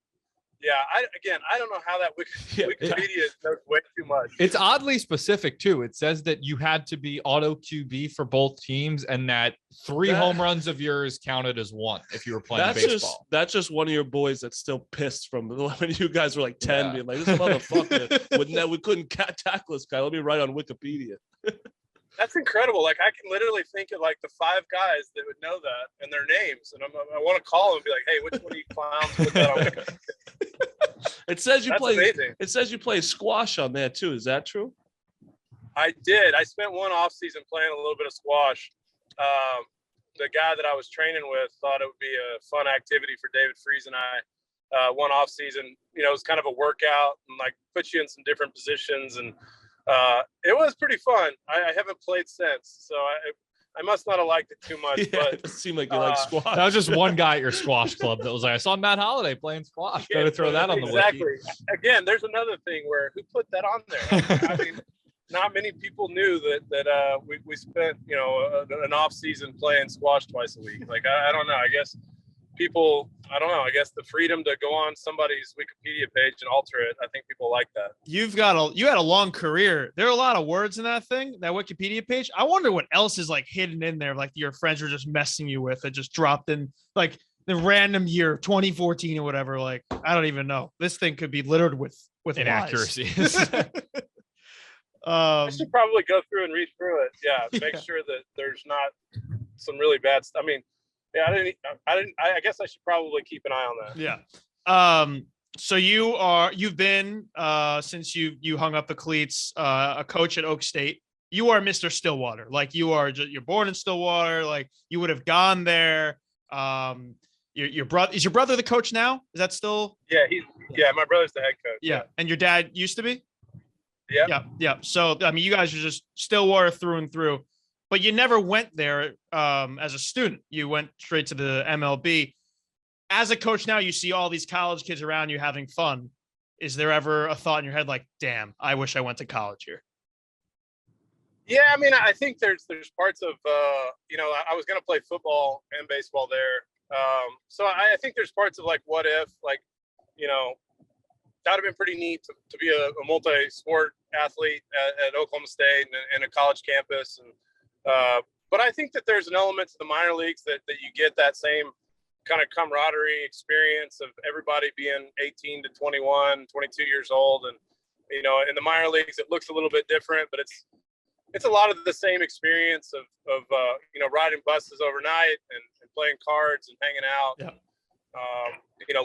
yeah, I don't know how that Wikipedia knows way too much. It's oddly specific too. It says that you had to be auto QB for both teams, and that 3 home runs of yours counted as 1 if you were playing baseball. That's just one of your boys that's still pissed from when you guys were like 10, being like, this motherfucker we couldn't tackle this guy. Let me write on Wikipedia. That's incredible. Like, I can literally think of like the 5 guys that would know that and their names, and I want to call them and be like, hey, which one of you clowns put that on Wikipedia? It says you play. Amazing. It says you play squash on there too. Is that true? I did. I spent one off season playing a little bit of squash. The guy that I was training with thought it would be a fun activity for David Freese and I. One off season, it was kind of a workout and like put you in some different positions, and it was pretty fun. I haven't played since, so I must not have liked it too much. Yeah, but it seemed like you like squash. That was just one guy at your squash club that was like, I saw Matt Holliday playing squash. Better throw that on the wiki. Exactly. Again, there's another thing where who put that on there? I mean, not many people knew that we spent an off season playing squash twice a week. Like, I don't know. I guess people, I don't know. I guess the freedom to go on somebody's Wikipedia page and alter it, I think people like that. You had a long career. There are a lot of words in that thing, that Wikipedia page. I wonder what else is like hidden in there, like your friends were just messing you with. It just dropped in like the random year, 2014 or whatever. Like, I don't even know. This thing could be littered with inaccuracies. I should probably go through and read through it. Yeah, make sure that there's not some really bad stuff. I mean, yeah, I guess I should probably keep an eye on that. Yeah. So you've been since you hung up the cleats, a coach at Oak State. you are Mr. Stillwater. Like you're born in Stillwater. Like you would have gone there. Your brother, is your brother the coach now? Is that still? Yeah, my brother's the head coach. Yeah. And your dad used to be? Yeah. Yeah. So, I mean, you guys are just Stillwater through and through, but you never went there as a student. You went straight to the MLB. As a coach now, you see all these college kids around you having fun. Is there ever a thought in your head like, damn, I wish I went to college here? Yeah, I mean, I think there's parts of, I was going to play football and baseball there. So I think there's parts of like, what if, like, that would have been pretty neat to be a multi-sport athlete at Oklahoma State and a college campus. But I think that there's an element to the minor leagues that you get that same kind of camaraderie experience of everybody being 18 to 21, 22 years old. And, in the minor leagues, it looks a little bit different, but it's a lot of the same experience of riding buses overnight and playing cards and hanging out. Yeah.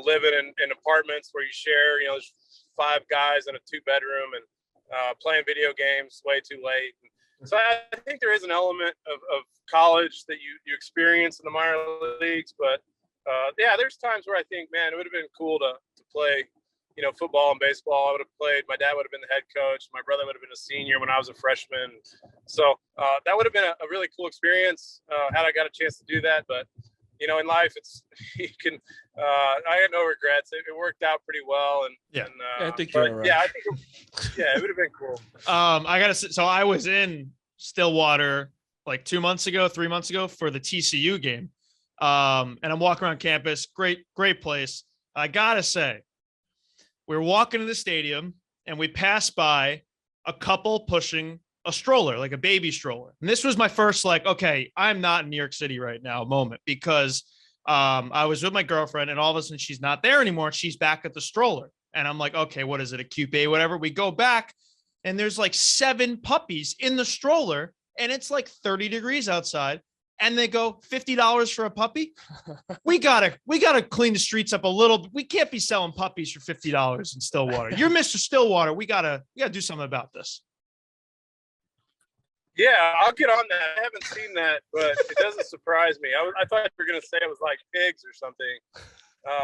Living in apartments where you share, there's 5 guys in a 2-bedroom and playing video games way too late. So I think there is an element of college that you experience in the minor leagues. But there's times where I think, man, it would have been cool to play, football and baseball. I would have played. My dad would have been the head coach. My brother would have been a senior when I was a freshman. So that would have been a really cool experience had I got a chance to do that. But in life, I had no regrets. It worked out pretty well. I think you're right. Yeah, it would have been cool. I gotta say, so I was in Stillwater like 3 months ago for the TCU game. And I'm walking around campus. Great place. I gotta say, we were walking to the stadium and we passed by a couple pushing a stroller, like a baby stroller. And this was my first, like, okay, I'm not in New York City right now moment, because I was with my girlfriend and all of a sudden she's not there anymore. She's back at the stroller. And I'm like, okay, what is it? A cute baby, whatever. We go back and there's like 7 puppies in the stroller and it's like 30 degrees outside. And they go $50 for a puppy. We gotta clean the streets up a little. We can't be selling puppies for $50 in Stillwater. You're Mr. Stillwater. We gotta do something about this. Yeah, I'll get on that. I haven't seen that, but it doesn't surprise me. I thought you were gonna say it was like pigs or something.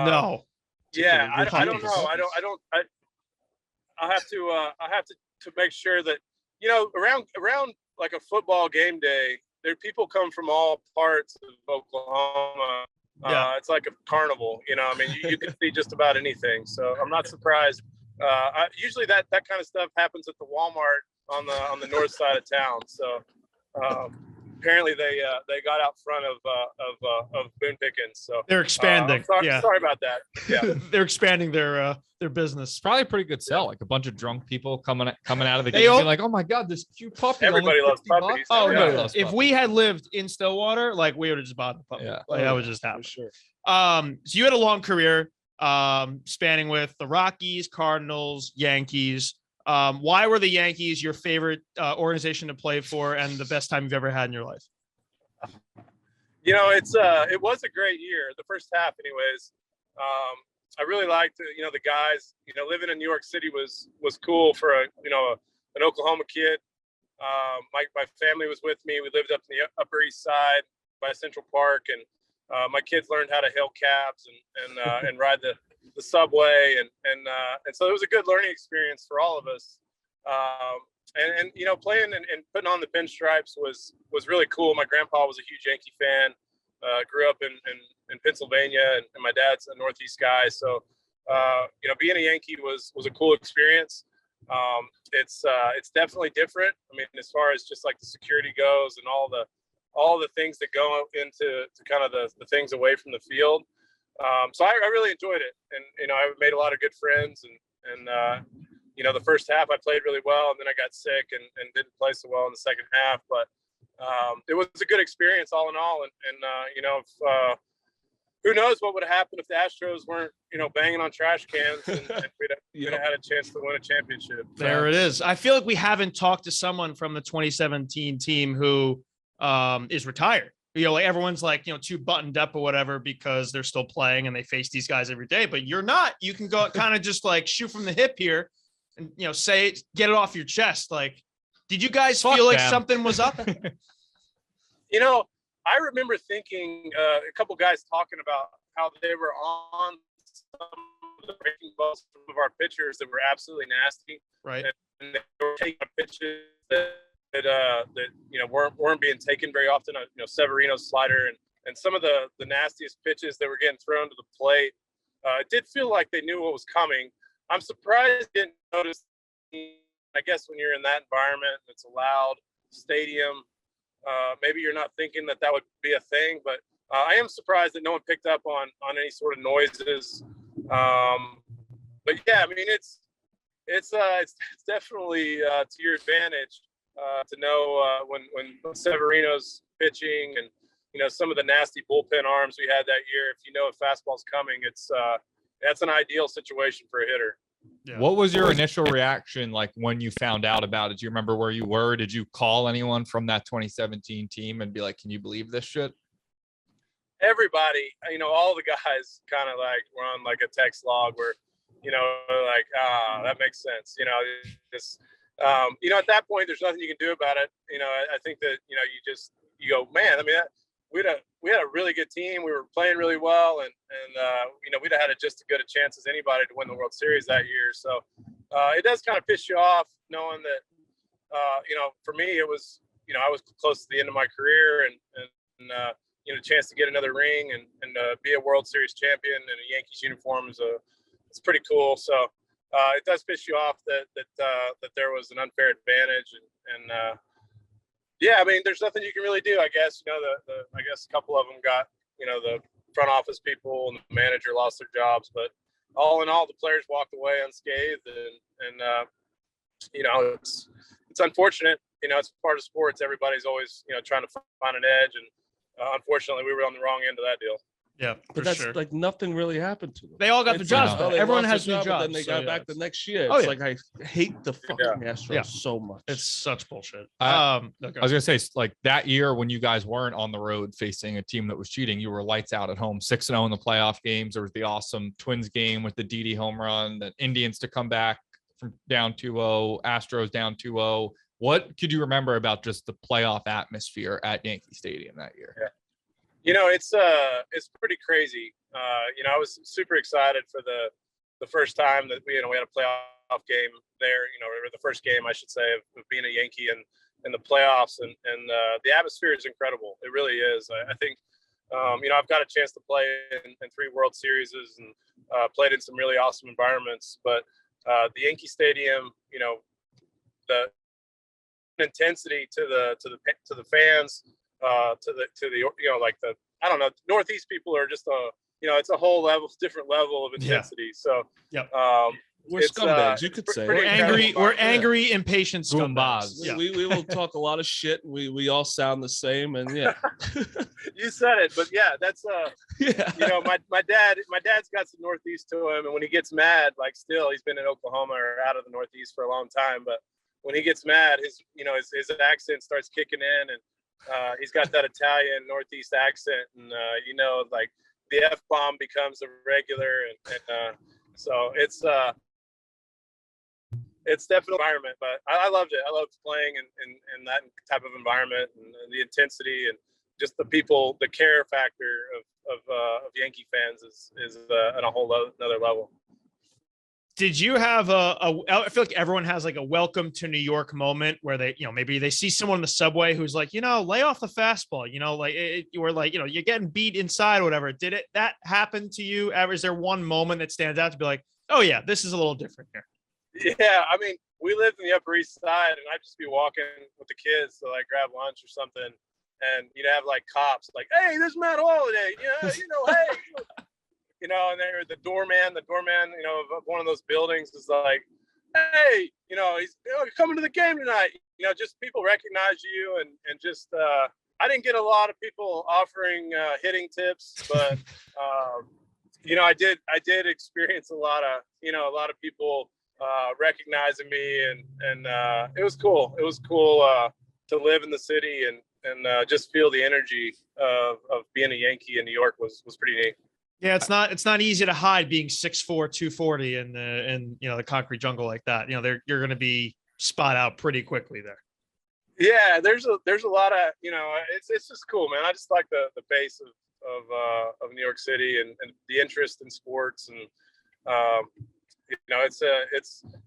No. Yeah, I don't know. I'll have to make sure that around like a football game day. There people come from all parts of Oklahoma. It's like a carnival, I mean, you can see just about anything. So I'm not surprised. Usually that kind of stuff happens at the Walmart on the north side of town. So apparently they got out front of Boone Pickens. So they're expanding. Sorry about that. Yeah, they're expanding their business. It's probably a pretty good sell. Like a bunch of drunk people coming out of the game, being like, "Oh my god, this cute puppy!" Everybody loves puppies. Oh, everybody no. loves If puppies. we had lived in Stillwater, like we would have just bought a puppy. Yeah. Like that would just happen. Sure. So you had a long career, spanning with the Rockies, Cardinals, Yankees. Why were the Yankees your favorite organization to play for and the best time you've ever had in your life? It was a great year. The first half, anyways. I really liked, the guys. Living in New York City was cool for an Oklahoma kid. My family was with me. We lived up in the Upper East Side by Central Park, and my kids learned how to hail cabs and ride the subway, and so it was a good learning experience for all of us. And playing and putting on the pinstripes was really cool. My grandpa was a huge Yankee fan. Grew up in Pennsylvania, and my dad's a Northeast guy. So, being a Yankee was a cool experience. It's definitely different. I mean, as far as just like the security goes and all the things that go into kind of the things away from the field. So I really enjoyed it, and I made a lot of good friends, and the first half I played really well, and then I got sick and didn't play so well in the second half, but it was a good experience all in all, and who knows what would have happened if the Astros weren't banging on trash cans and we'd have had a chance to win a championship. There it is. I feel like we haven't talked to someone from the 2017 team who is retired. Like everyone's like, too buttoned up or whatever because they're still playing and they face these guys every day, but you're not. You can go kind of just like shoot from the hip here and, get it off your chest. Like, Did you guys Fuck feel like them. something was up? You know, I remember thinking a couple guys talking about how they were on some of the breaking balls from of our pitchers that were absolutely nasty, Right. and they were taking pitches that you know weren't being taken very often. You know, Severino's slider and some of the nastiest pitches that were getting thrown to the plate. It did feel like they knew what was coming. I'm surprised they didn't notice. I guess when you're in that environment, it's a loud stadium. Maybe you're not thinking that would be a thing, but I am surprised that no one picked up on any sort of noises. But yeah, I mean, it's definitely to your advantage to know when Severino's pitching and you know some of the nasty bullpen arms we had that year. If you know a fastball's coming, that's an ideal situation for a hitter. Yeah. What was your initial reaction like when you found out about it? Do you remember where you were? Did you call anyone from that 2017 team and be like, can you believe this shit? Everybody, you know, all the guys kind of like were on like a text log where, you know, like, that makes sense. You know, just, you know, at that point, there's nothing you can do about it. You know, I think that, you know, you go, man, I mean, we had a really good team. We were playing really well. And you know, we'd have had just as good a chance as anybody to win the World Series that year. So it does kind of piss you off knowing that, you know, for me, it was, you know, I was close to the end of my career and you know, chance to get another ring and be a World Series champion in a Yankees uniform it's pretty cool. So it does piss you off that there was an unfair advantage and yeah, I mean, there's nothing you can really do. I guess you know I guess a couple of them got, you know, the front office people and the manager lost their jobs, but all in all, the players walked away unscathed and you know, it's unfortunate. You know, it's part of sports. Everybody's always, you know, trying to find an edge and. Unfortunately, we were on the wrong end of that deal. Yeah, but that's like nothing really happened to them. They all got the jobs. They Everyone lost has their new job, jobs. But then they got back the next year. Oh, It's yeah. like I hate the fucking Astros so much. It's such bullshit. Okay. I was gonna say, like that year when you guys weren't on the road facing a team that was cheating, you were lights out at home, 6-0 in the playoff games. There was the awesome Twins game with the Didi home run, the Indians to come back from down 2-0, Astros down 2-0. What could you remember about just the playoff atmosphere at Yankee Stadium that year? Yeah. You know, it's pretty crazy. You know, I was super excited for the first time that we had a playoff game there. You know, or the first game I should say of being a Yankee in the playoffs, and the atmosphere is incredible. It really is. I think you know, I've got a chance to play in 3 World Series and played in some really awesome environments. But the Yankee Stadium, you know, the intensity to the fans. To the you know, like the, I don't know, Northeast people are just you know, it's a whole different level of intensity. So yep. We're scumbags, you could say. We're angry, impatient scumbags. Yeah. We will talk a lot of shit. We all sound the same, and yeah. You said it, but yeah, that's yeah. You know, my dad's got some Northeast to him, and when he gets mad, like still he's been in Oklahoma or out of the Northeast for a long time, but when he gets mad, his accent starts kicking in, and he's got that Italian Northeast accent, and you know, like the F-bomb becomes a regular, and so it's definitely an environment. But I loved it. I loved playing in that type of environment and the intensity and just the people, the care factor of Yankee fans is on a whole another level. Did you have I feel like everyone has like a welcome to New York moment where they, you know, maybe they see someone in the subway who's like, you know, lay off the fastball, you know, like you were like, you know, you're getting beat inside or whatever. Did that happen to you ever? Is there one moment that stands out to be like, oh yeah, this is a little different here? Yeah. I mean, we lived in the Upper East Side and I'd just be walking with the kids to like grab lunch or something. And you'd have like cops like, hey, there's Matt Holliday. Yeah. You know, hey, you know, and there the doorman, you know, of one of those buildings is like, hey, you know, he's coming to the game tonight. You know, just people recognize you and just I didn't get a lot of people offering hitting tips, but you know, I did experience a lot of people recognizing me and it was cool. It was cool to live in the city and just feel the energy of being a Yankee in New York was pretty neat. Yeah, it's not easy to hide being 6'4", 240 in you know, the concrete jungle like that. You know, you're going to be spot out pretty quickly there. Yeah, there's a lot of, it's just cool, man. I just like the base of New York City and the interest in sports, and it's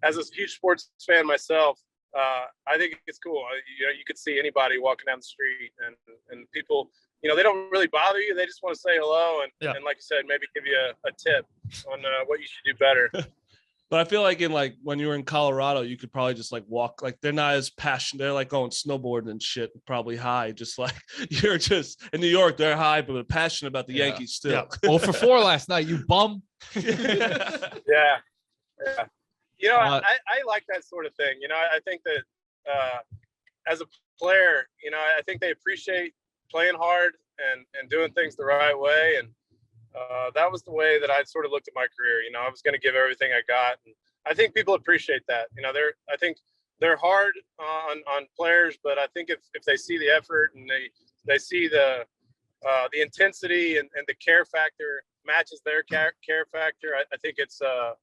as a huge sports fan myself. I think it's cool. You could see anybody walking down the street, and people, they don't really bother you. They just want to say hello and like you said, maybe give you a tip on what you should do better. But I feel like when you were in Colorado, you could probably just walk, they're not as passionate. They're going snowboarding and shit, probably high. Just like you're just in New York, they're high, but passionate about the Yankees still. Yeah. Well, for 4 last night, you bum. Yeah. I like that sort of thing. I think that as a player, I think they appreciate playing hard and doing things the right way. And that was the way that I sort of looked at my career. I was going to give everything I got. And I think people appreciate that. I think they're hard on players, but I think if they see the effort and they see the intensity and the care factor matches their care factor, I think it's, that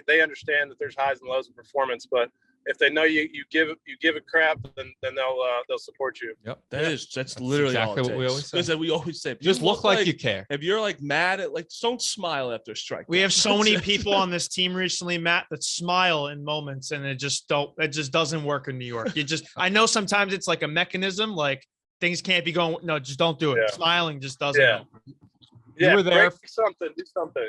they understand that there's highs and lows in performance, but if they know you give it crap, then they'll support you. Yep, that's literally exactly all what we always say. Listen, we always say, just look like you care. If you're mad at don't smile after a strike. We have so many people on this team recently, Matt, that smile in moments, and it just doesn't work in New York. I know sometimes it's like a mechanism, like things can't be going. No, just don't do it. Yeah. Smiling just doesn't. Yeah. Help. Yeah, you were there. Do something.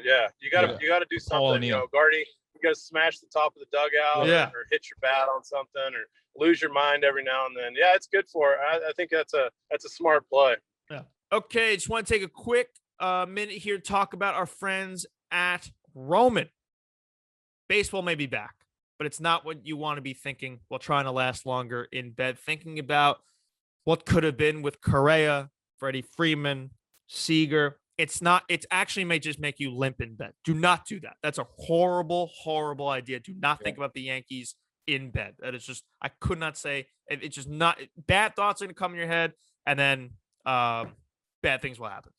Yeah, you gotta do something. Gardy, you gotta smash the top of the dugout, or hit your bat on something, or lose your mind every now and then. Yeah, it's good for it. I think that's a smart play. Yeah. Okay, just want to take a quick minute here to talk about our friends at Roman. Baseball may be back, but it's not what you want to be thinking while trying to last longer in bed. Thinking about what could have been with Correa, Freddie Freeman, Seager. It's not. It actually may just make you limp in bed. Do not do that. That's a horrible, horrible idea. Do not think about the Yankees in bed. That is just. I could not say. It's just not. Bad thoughts are going to come in your head, and then bad things will happen.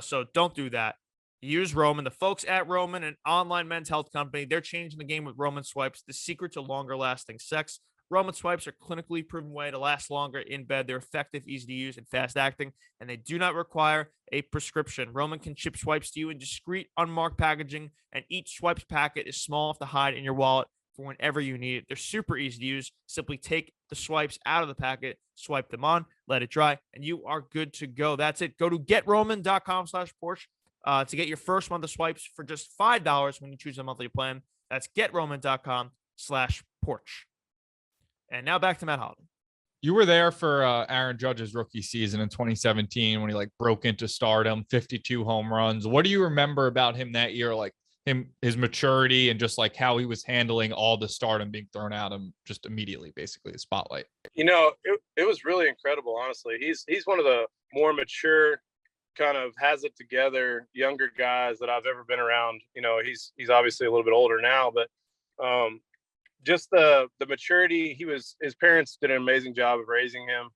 So don't do that. Use Roman. The folks at Roman, an online men's health company, they're changing the game with Roman swipes. The secret to longer lasting sex. Roman swipes are clinically proven way to last longer in bed. They're effective, easy to use, and fast acting, and they do not require a prescription. Roman can ship swipes to you in discreet, unmarked packaging, and each swipes packet is small enough to hide in your wallet for whenever you need it. They're super easy to use. Simply take the swipes out of the packet, swipe them on, let it dry, and you are good to go. That's it. Go to getroman.com/Porsche to get your first month of swipes for just $5 when you choose a monthly plan. That's getroman.com/Porsche. And now back to Matt Holliday. You were there for Aaron Judge's rookie season in 2017 when he broke into stardom, 52 home runs. What do you remember about him that year? His maturity and just how he was handling all the stardom being thrown at him just immediately, basically the spotlight. It was really incredible. Honestly, he's one of the more mature, kind of has it together, younger guys that I've ever been around. He's obviously a little bit older now, but just the maturity. His parents did an amazing job of raising him.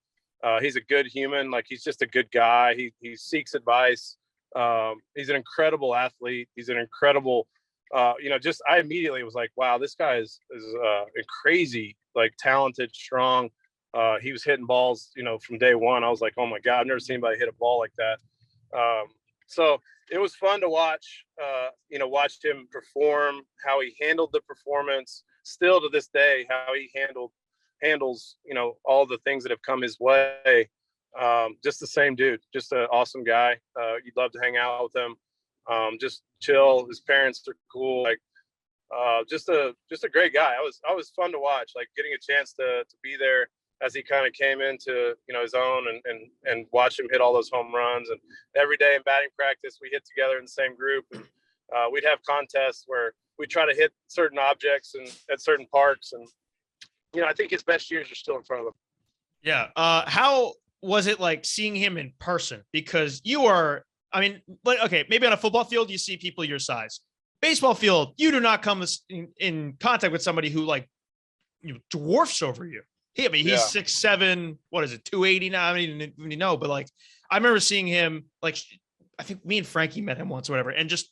He's a good human. He's just a good guy. He seeks advice. He's an incredible athlete. He's an incredible, I immediately was like, wow, this guy is crazy, talented, strong. He was hitting balls, from day one. I was like, oh my God, I've never seen anybody hit a ball like that. So it was fun to watch, watch him perform, how he handled the performance. Still to this day, how he handles, all the things that have come his way. Just the same dude, just an awesome guy. You'd love to hang out with him. Just chill. His parents are cool. Just a great guy. I was fun to watch, getting a chance to be there as he kind of came into, his own and watch him hit all those home runs. And every day in batting practice, we hit together in the same group. And, we'd have contests where we try to hit certain objects and at certain parks. And, I think his best years are still in front of him. Yeah. How was it seeing him in person? Because maybe on a football field, you see people your size. Baseball field, you do not come in contact with somebody who dwarfs over you. He's 6'7", what is it, 280 now? I don't even really know, but I remember seeing him, I think me and Frankie met him once or whatever, and just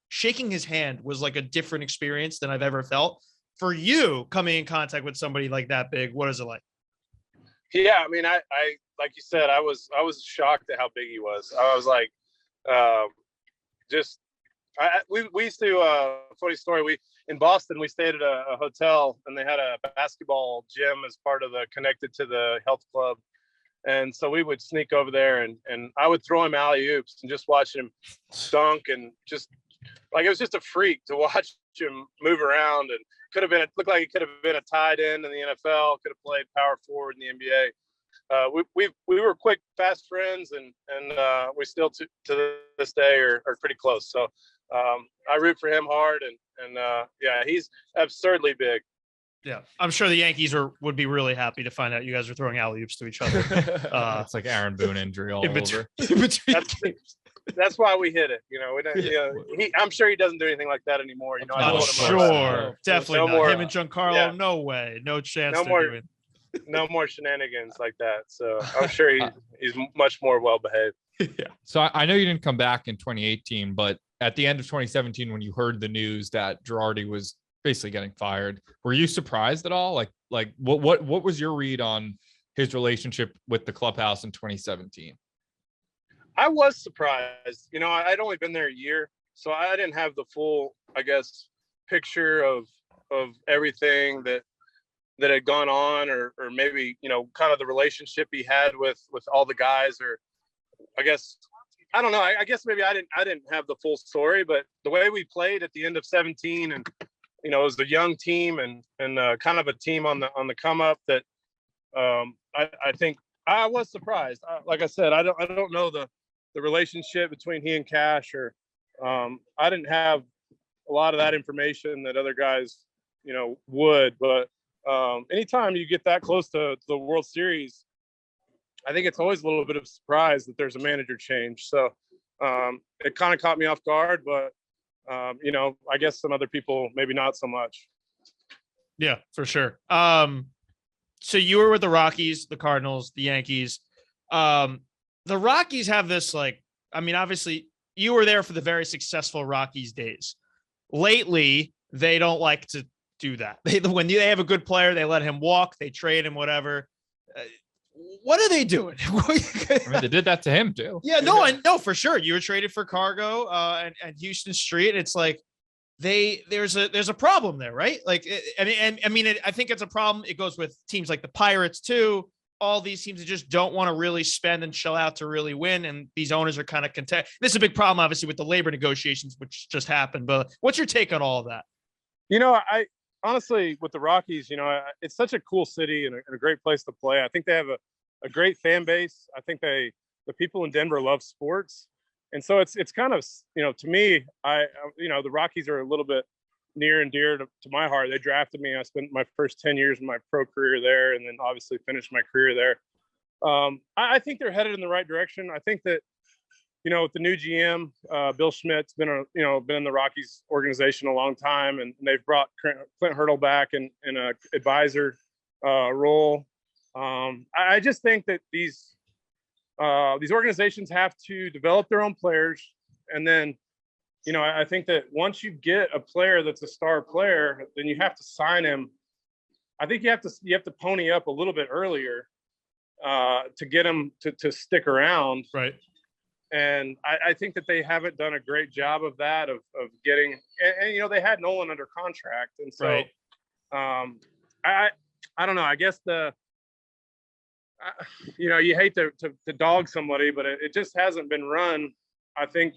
shaking his hand was a different experience than I've ever felt. For you, coming in contact with somebody that big, what is it like? Yeah, I mean, I like you said, I was shocked at how big he was. I was like, um, just we used to funny story. We in Boston we stayed at a hotel and they had a basketball gym as part of the connected to the health club, and so we would sneak over there and I would throw him alley oops and just watch him dunk and just like it was just a freak to watch him move around and it looked like he could have been a tight end in the NFL, could have played power forward in the NBA. We were quick, fast friends, and we still to this day are pretty close. So I root for him hard, and yeah, he's absurdly big. Yeah, I'm sure the Yankees would be really happy to find out you guys are throwing alley oops to each other. It's like Aaron Boone injury all in between, over. in between games. That's why we hit it. You know, we don't, I'm sure he doesn't do anything like that anymore. You know, I'm sure, definitely no not. More, him and Giancarlo, yeah. no way, no chance. No more, no more shenanigans like that. So I'm sure he's much more well behaved. Yeah. So I know you didn't come back in 2018, but at the end of 2017, when you heard the news that Girardi was basically getting fired, were you surprised at all? Like what was your read on his relationship with the clubhouse in 2017? I was surprised. You know, I'd only been there a year, so I didn't have the full, I guess, picture of everything that had gone on, or maybe, you know, kind of the relationship he had with all the guys, or I guess I don't know. I guess maybe I didn't have the full story, but the way we played at the end of 17, and you know, it was a young team and kind of a team on the come up that I think I was surprised. Like I said, I don't know the relationship between he and Cash, or I didn't have a lot of that information that other guys, you know, would. But anytime you get that close to the World Series, I think it's always a little bit of a surprise that there's a manager change. So it kind of caught me off guard, but you know, I guess some other people maybe not so much. Yeah, for sure. So you were with the Rockies, the Cardinals, the Yankees. The Rockies have this, like, I mean, obviously you were there for the very successful Rockies days. Lately, they don't like to do that. When they have a good player, they let him walk, they trade him, whatever. What are they doing? I mean, they did that to him too. Yeah, no, for sure. You were traded for Cargo and Houston Street. It's like there's a problem there, right? Like, I mean, I think it's a problem. It goes with teams like the Pirates too. All these teams that just don't want to really spend and chill out to really win, and these owners are kind of content. This is a big problem, obviously, with the labor negotiations, which just happened. But what's your take on all of that? You know, I honestly, with the Rockies, you know, it's such a cool city and a great place to play. I think they have a great fan base. I think the people in Denver love sports. And so it's kind of, you know, to me, you know, the Rockies are a little bit near and dear to my heart. They drafted me. I spent my first 10 years of my pro career there, and then obviously finished my career there. I think they're headed in the right direction. I think that, you know, with the new GM, Bill Schmidt's been in the Rockies organization a long time, and they've brought Clint Hurdle back in a advisor role. I just think that these organizations have to develop their own players, and then, you know, I think that once you get a player that's a star player, then you have to sign him. I think you have to pony up a little bit earlier to get him to stick around. Right. And I think that they haven't done a great job of that, of getting, and you know, they had Nolan under contract. And so, right. I don't know, I guess you know, you hate to dog somebody, but it just hasn't been run, I think,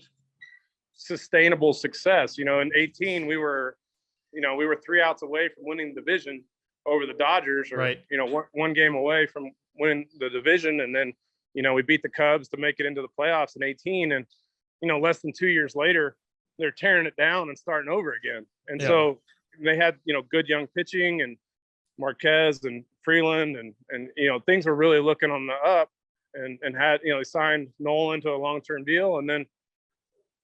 sustainable success. You know, in 18, we were 3 outs away from winning the division over the Dodgers, or, right. You know, one game away from winning the division. And then, you know, we beat the Cubs to make it into the playoffs in 18. And, you know, less than 2 years later, they're tearing it down and starting over again. And so they had, you know, good young pitching, and Marquez and Freeland, and you know, things were really looking on the up, and had, you know, they signed Nolan to a long-term deal. And then,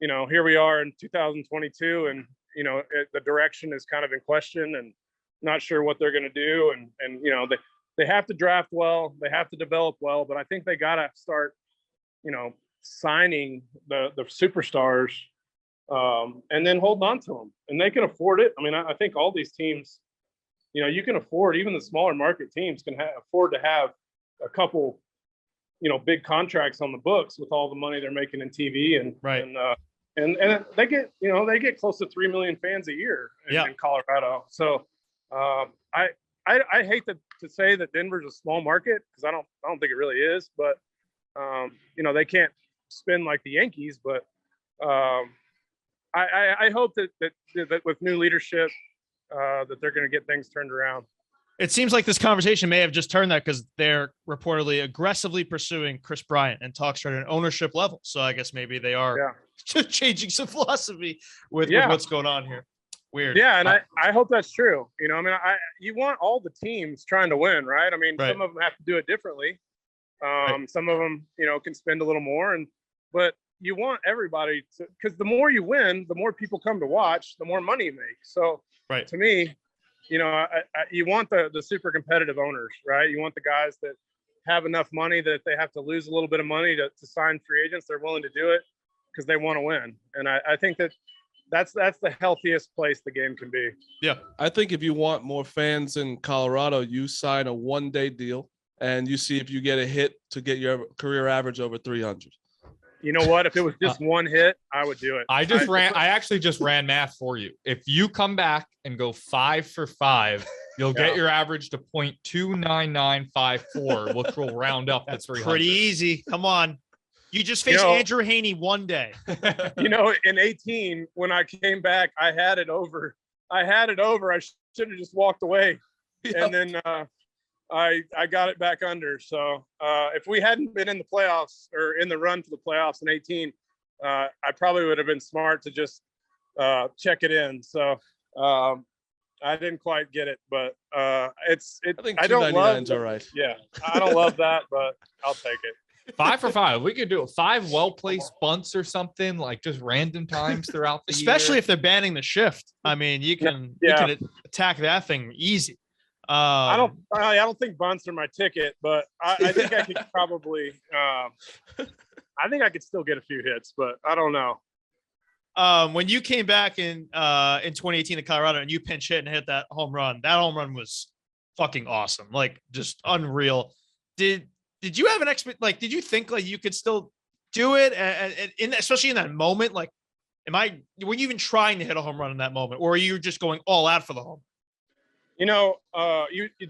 you know, here we are in 2022, and, you know, the direction is kind of in question, and not sure what they're going to do. And, you know, they have to draft well, they have to develop well, but I think they got to start, you know, signing the superstars, and then hold on to them, and they can afford it. I mean, I think all these teams, you know, you can afford, even the smaller market teams can afford to have a couple, big contracts on the books with all the money they're making in TV and they get close to 3 million fans a year in Colorado. So I hate to say that Denver's a small market because I don't think it really is, but they can't spin like the Yankees, but I hope that with new leadership that they're going to get things turned around. It seems like this conversation may have just turned that because they're reportedly aggressively pursuing Chris Bryant and talks are at an ownership level. So I guess maybe they are changing some philosophy with what's going on here. Weird. Yeah, and I hope that's true. You want all the teams trying to win, right? I mean, some of them have to do it differently. Some of them, can spend a little more, but you want everybody to, because the more you win, the more people come to watch, the more money you make. So to me, you want the super competitive owners, right? You want the guys that have enough money that if they have to lose a little bit of money to sign free agents, they're willing to do it because they want to win. And I think that's the healthiest place the game can be. Yeah. I think if you want more fans in Colorado, you sign a 1-day deal and you see if you get a hit to get your career average over 300. You know what? If it was just one hit, I would do it. I actually just ran math for you. If you come back and go 5 for 5, you'll get your average to 0.29954, which will round up to 300. Pretty easy. Come on. You just faced Andrew Haney one day. In 18, when I came back, I had it over. I should have just walked away. Yep. And then I got it back under. So if we hadn't been in the playoffs or in the run to the playoffs in 18, I probably would have been smart to just check it in. So I didn't quite get it, but I think I don't love. All right. Yeah, I don't love that, but I'll take it. 5 for 5. We could do 5 well-placed bunts or something, like just random times throughout the Especially year. if they're banning the shift. I mean, you can attack that thing easy. I don't think bunts are my ticket, but I think I could probably. I think I could still get a few hits, but I don't know. When you came back in 2018 to Colorado and you pinch hit and hit that home run was fucking awesome, like just unreal. Did you have an did you think like you could still do it, and especially in that moment? Like, were you even trying to hit a home run in that moment, or are you just going all out for the home? The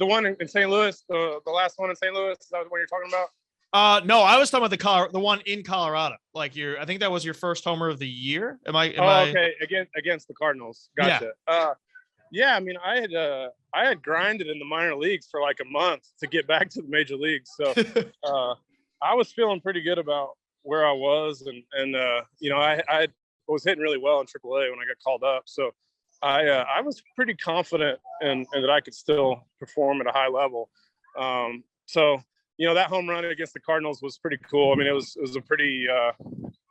one in St. Louis, the last one in St. Louis, is that what you're talking about? No, I was talking about the one in Colorado. Like I think that was your first homer of the year. Okay. Against the Cardinals. Gotcha. Yeah. I mean, I had grinded in the minor leagues for like a month to get back to the major leagues. So I was feeling pretty good about where I was. And I was hitting really well in AAA when I got called up. So I was pretty confident and that I could still perform at a high level. That home run against the Cardinals was pretty cool. I mean, it was a pretty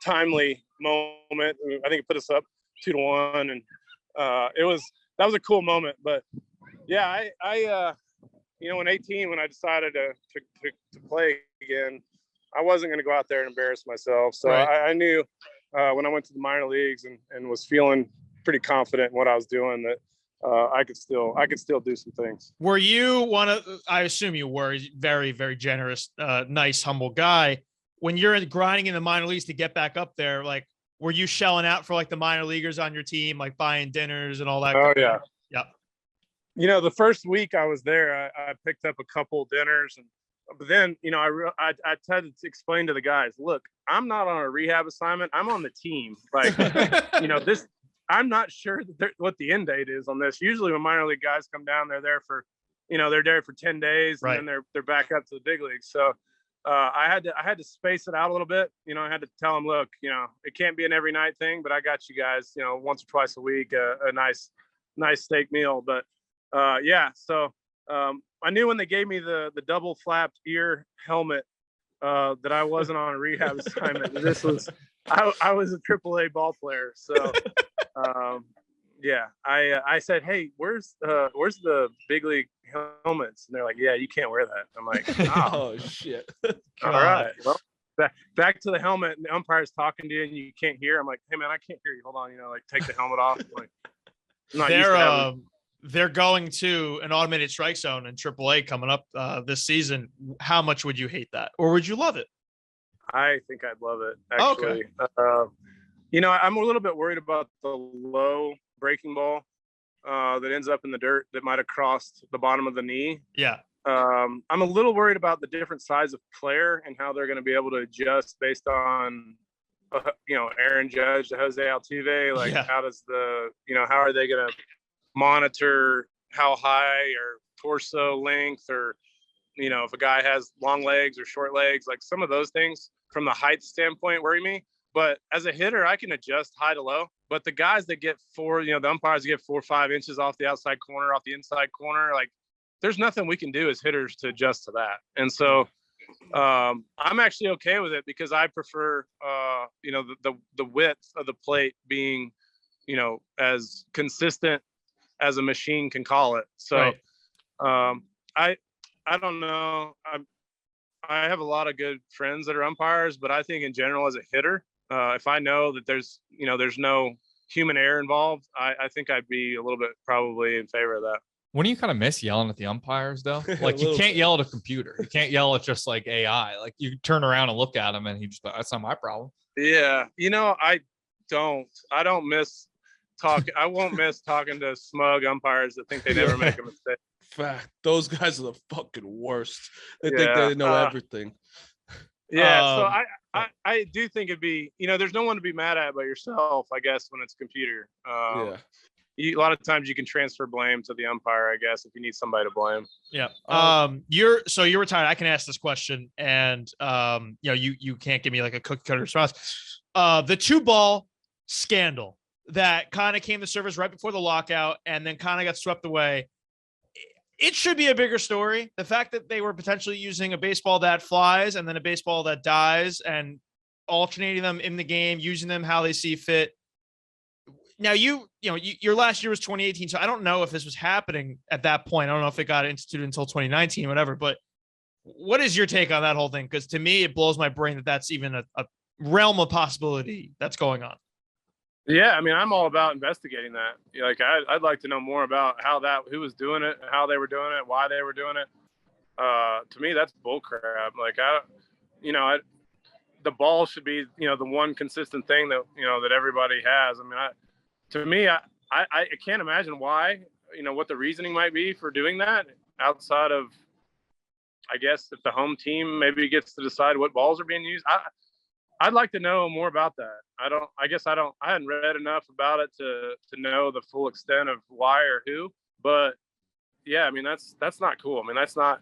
timely moment. I think it put us up 2-1, and that was a cool moment. But yeah, I in 18 when I decided to play again, I wasn't going to go out there and embarrass myself. So I knew when I went to the minor leagues and was feeling pretty confident in what I was doing that I could still do some things. Were you I assume you were very, very generous, nice, humble guy. When you're grinding in the minor leagues to get back up there, like, were you shelling out for like the minor leaguers on your team, like buying dinners and all that? Oh yeah. Yep. The first week I was there, I picked up a couple dinners, but then, I tried to explain to the guys, look, I'm not on a rehab assignment. I'm on the team. Like, I'm not sure what the end date is on this. Usually when minor league guys come down, they're there for 10 days and then they're back up to the big leagues. So I had to space it out a little bit. I had to tell them, look, it can't be an every night thing, but I got you guys, once or twice a week, a nice steak meal. But so I knew when they gave me the double flapped ear helmet that I wasn't on a rehab assignment. This was I was a AAA ball player. So I said, hey, where's the big league helmets? And they're like, yeah, you can't wear that. I'm like, oh shit. All right. Well, back to the helmet, and the umpire's talking to you and you can't hear. I'm like, hey man, I can't hear you. Hold on, like take the helmet off. I'm like, I'm not used to having... they're going to an automated strike zone in AAA coming up this season. How much would you hate that, or would you love it? I think I'd love it, actually. Okay. I'm a little bit worried about the low breaking ball that ends up in the dirt that might have crossed the bottom of the knee. Yeah. I'm a little worried about the different size of player and how they're going to be able to adjust based on, Aaron Judge to Jose Altuve. Like, how does how are they going to monitor how high or torso length, or, if a guy has long legs or short legs, like some of those things from the height standpoint worry me. But as a hitter, I can adjust high to low. But the guys that get the umpires get 4 or 5 inches off the outside corner, off the inside corner, like, there's nothing we can do as hitters to adjust to that. And so I'm actually okay with it, because I prefer, the width of the plate being, as consistent as a machine can call it. So I don't know. I have a lot of good friends that are umpires, but I think in general, as a hitter, if I know that there's no human error involved, I think I'd be a little bit probably in favor of that. When do you kind of miss yelling at the umpires, though? Like, you can't yell at a computer. You can't yell at just like AI. Like, you turn around and look at him and he just, that's not my problem. Yeah. I don't miss talking. I won't miss talking to smug umpires that think they never make a mistake. Fact. Those guys are the fucking worst. They think they know everything. Yeah. So I do think it'd be, there's no one to be mad at but yourself, I guess, when it's computer. A lot of times you can transfer blame to the umpire, I guess, if you need somebody to blame. Yeah. You're retired. I can ask this question, and you can't give me like a cookie cutter response. The 2-ball scandal that kind of came to surface right before the lockout and then kind of got swept away. It should be a bigger story. The fact that they were potentially using a baseball that flies and then a baseball that dies and alternating them in the game, using them how they see fit. Now, your last year was 2018, so I don't know if this was happening at that point. I don't know if it got instituted until 2019, whatever. But what is your take on that whole thing? Because to me, it blows my brain that that's even a realm of possibility that's going on. Yeah, I mean, I'm all about investigating that. Like, I'd like to know more about who was doing it, how they were doing it, why they were doing it. To me, that's bullcrap. Like, the ball should be, the one consistent thing that, that everybody has. I mean, I can't imagine why, what the reasoning might be for doing that outside of, I guess, if the home team maybe gets to decide what balls are being used. I'd like to know more about that. I hadn't read enough about it to know the full extent of why or who, but yeah, I mean, that's not cool. I mean, that's not,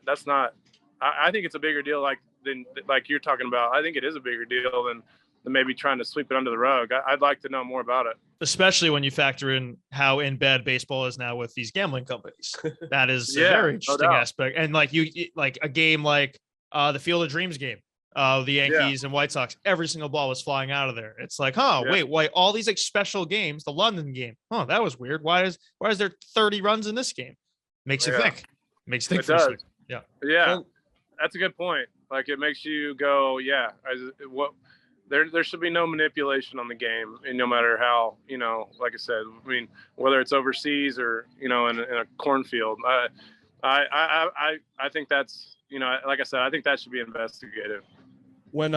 I think it's a bigger deal than you're talking about. I think it is a bigger deal than maybe trying to sweep it under the rug. I'd like to know more about it. Especially when you factor in how in bad baseball is now with these gambling companies. That is a very interesting aspect. And like a game like the Field of Dreams game, the Yankees and White Sox, every single ball was flying out of there. It's like, wait, all these like special games, the London game. That was weird. Why is there 30 runs in this game? Makes you think. Makes you think. It does. Yeah. Yeah. That's a good point. Like, it makes you go, there should be no manipulation on the game, and no matter how, like I said, I mean, whether it's overseas or, in a cornfield, I think that's, like I said, I think that should be investigated. When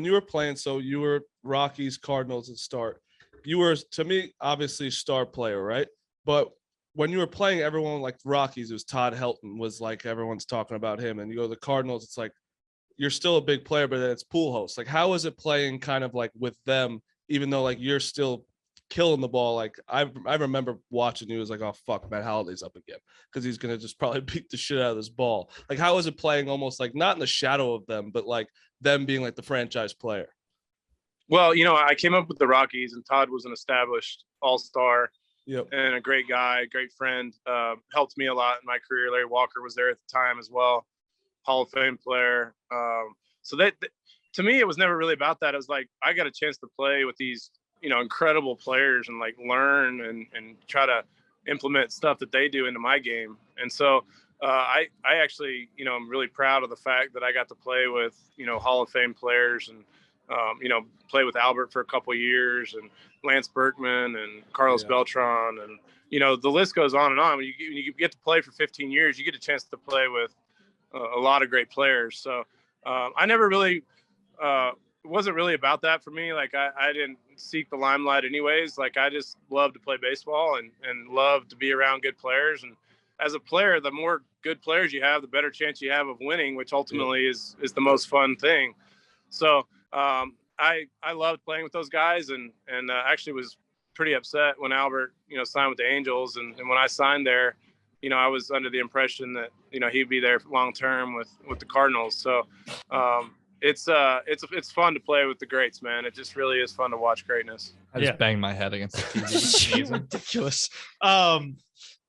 you were playing, so you were Rockies, Cardinals at start. You were, to me, obviously star player, right? But when you were playing, everyone like Rockies, it was Todd Helton was like, everyone's talking about him. And you go to the Cardinals, it's like, you're still a big player, but then it's Pujols. Like, how is it playing kind of like with them, even though like you're still killing the ball? Like, I remember watching you, was like, oh fuck, Matt Holliday's up again, because he's gonna just probably beat the shit out of this ball. Like, how is it playing almost like not in the shadow of them, but like them being like the franchise player? Well, I came up with the Rockies, and Todd was an established all-star. Yep. And a great guy, great friend, helped me a lot in my career. Larry Walker was there at the time as well, Hall of Fame player. So that to me, it was never really about that. It was like, I got a chance to play with these, incredible players and like learn and try to implement stuff that they do into my game. And so I actually, I'm really proud of the fact that I got to play with, Hall of Fame players and, play with Albert for a couple of years, and Lance Berkman and Carlos Beltran, and, the list goes on and on. When you get to play for 15 years, you get a chance to play with a lot of great players. So I never really it wasn't really about that for me. Like I didn't seek the limelight anyways. Like I just love to play baseball and love to be around good players. And as a player, the more good players you have, the better chance you have of winning, which ultimately is the most fun thing. So I loved playing with those guys and actually was pretty upset when Albert, signed with the Angels. And when I signed there, I was under the impression that, he'd be there long term with the Cardinals. So it's fun to play with the greats, man. It just really is fun to watch greatness. I just banged my head against the TV. Ridiculous.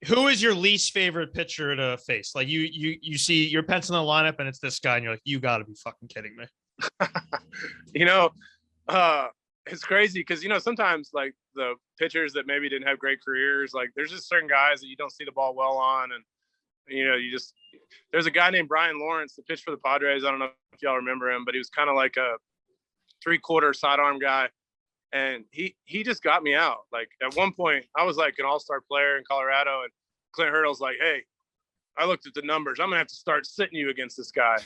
Who is your least favorite pitcher to face? Like you see you're penciling the lineup and it's this guy and you're like, you gotta be fucking kidding me. It's crazy because sometimes like the pitchers that maybe didn't have great careers, like there's just certain guys that you don't see the ball well on, and there's a guy named Brian Lawrence that pitched for the Padres. I don't know if y'all remember him, but he was kind of like a 3/4 sidearm guy, and he just got me out. Like at one point I was like an all-star player in Colorado, and Clint Hurdle's like, hey, I looked at the numbers, I'm gonna have to start sitting you against this guy.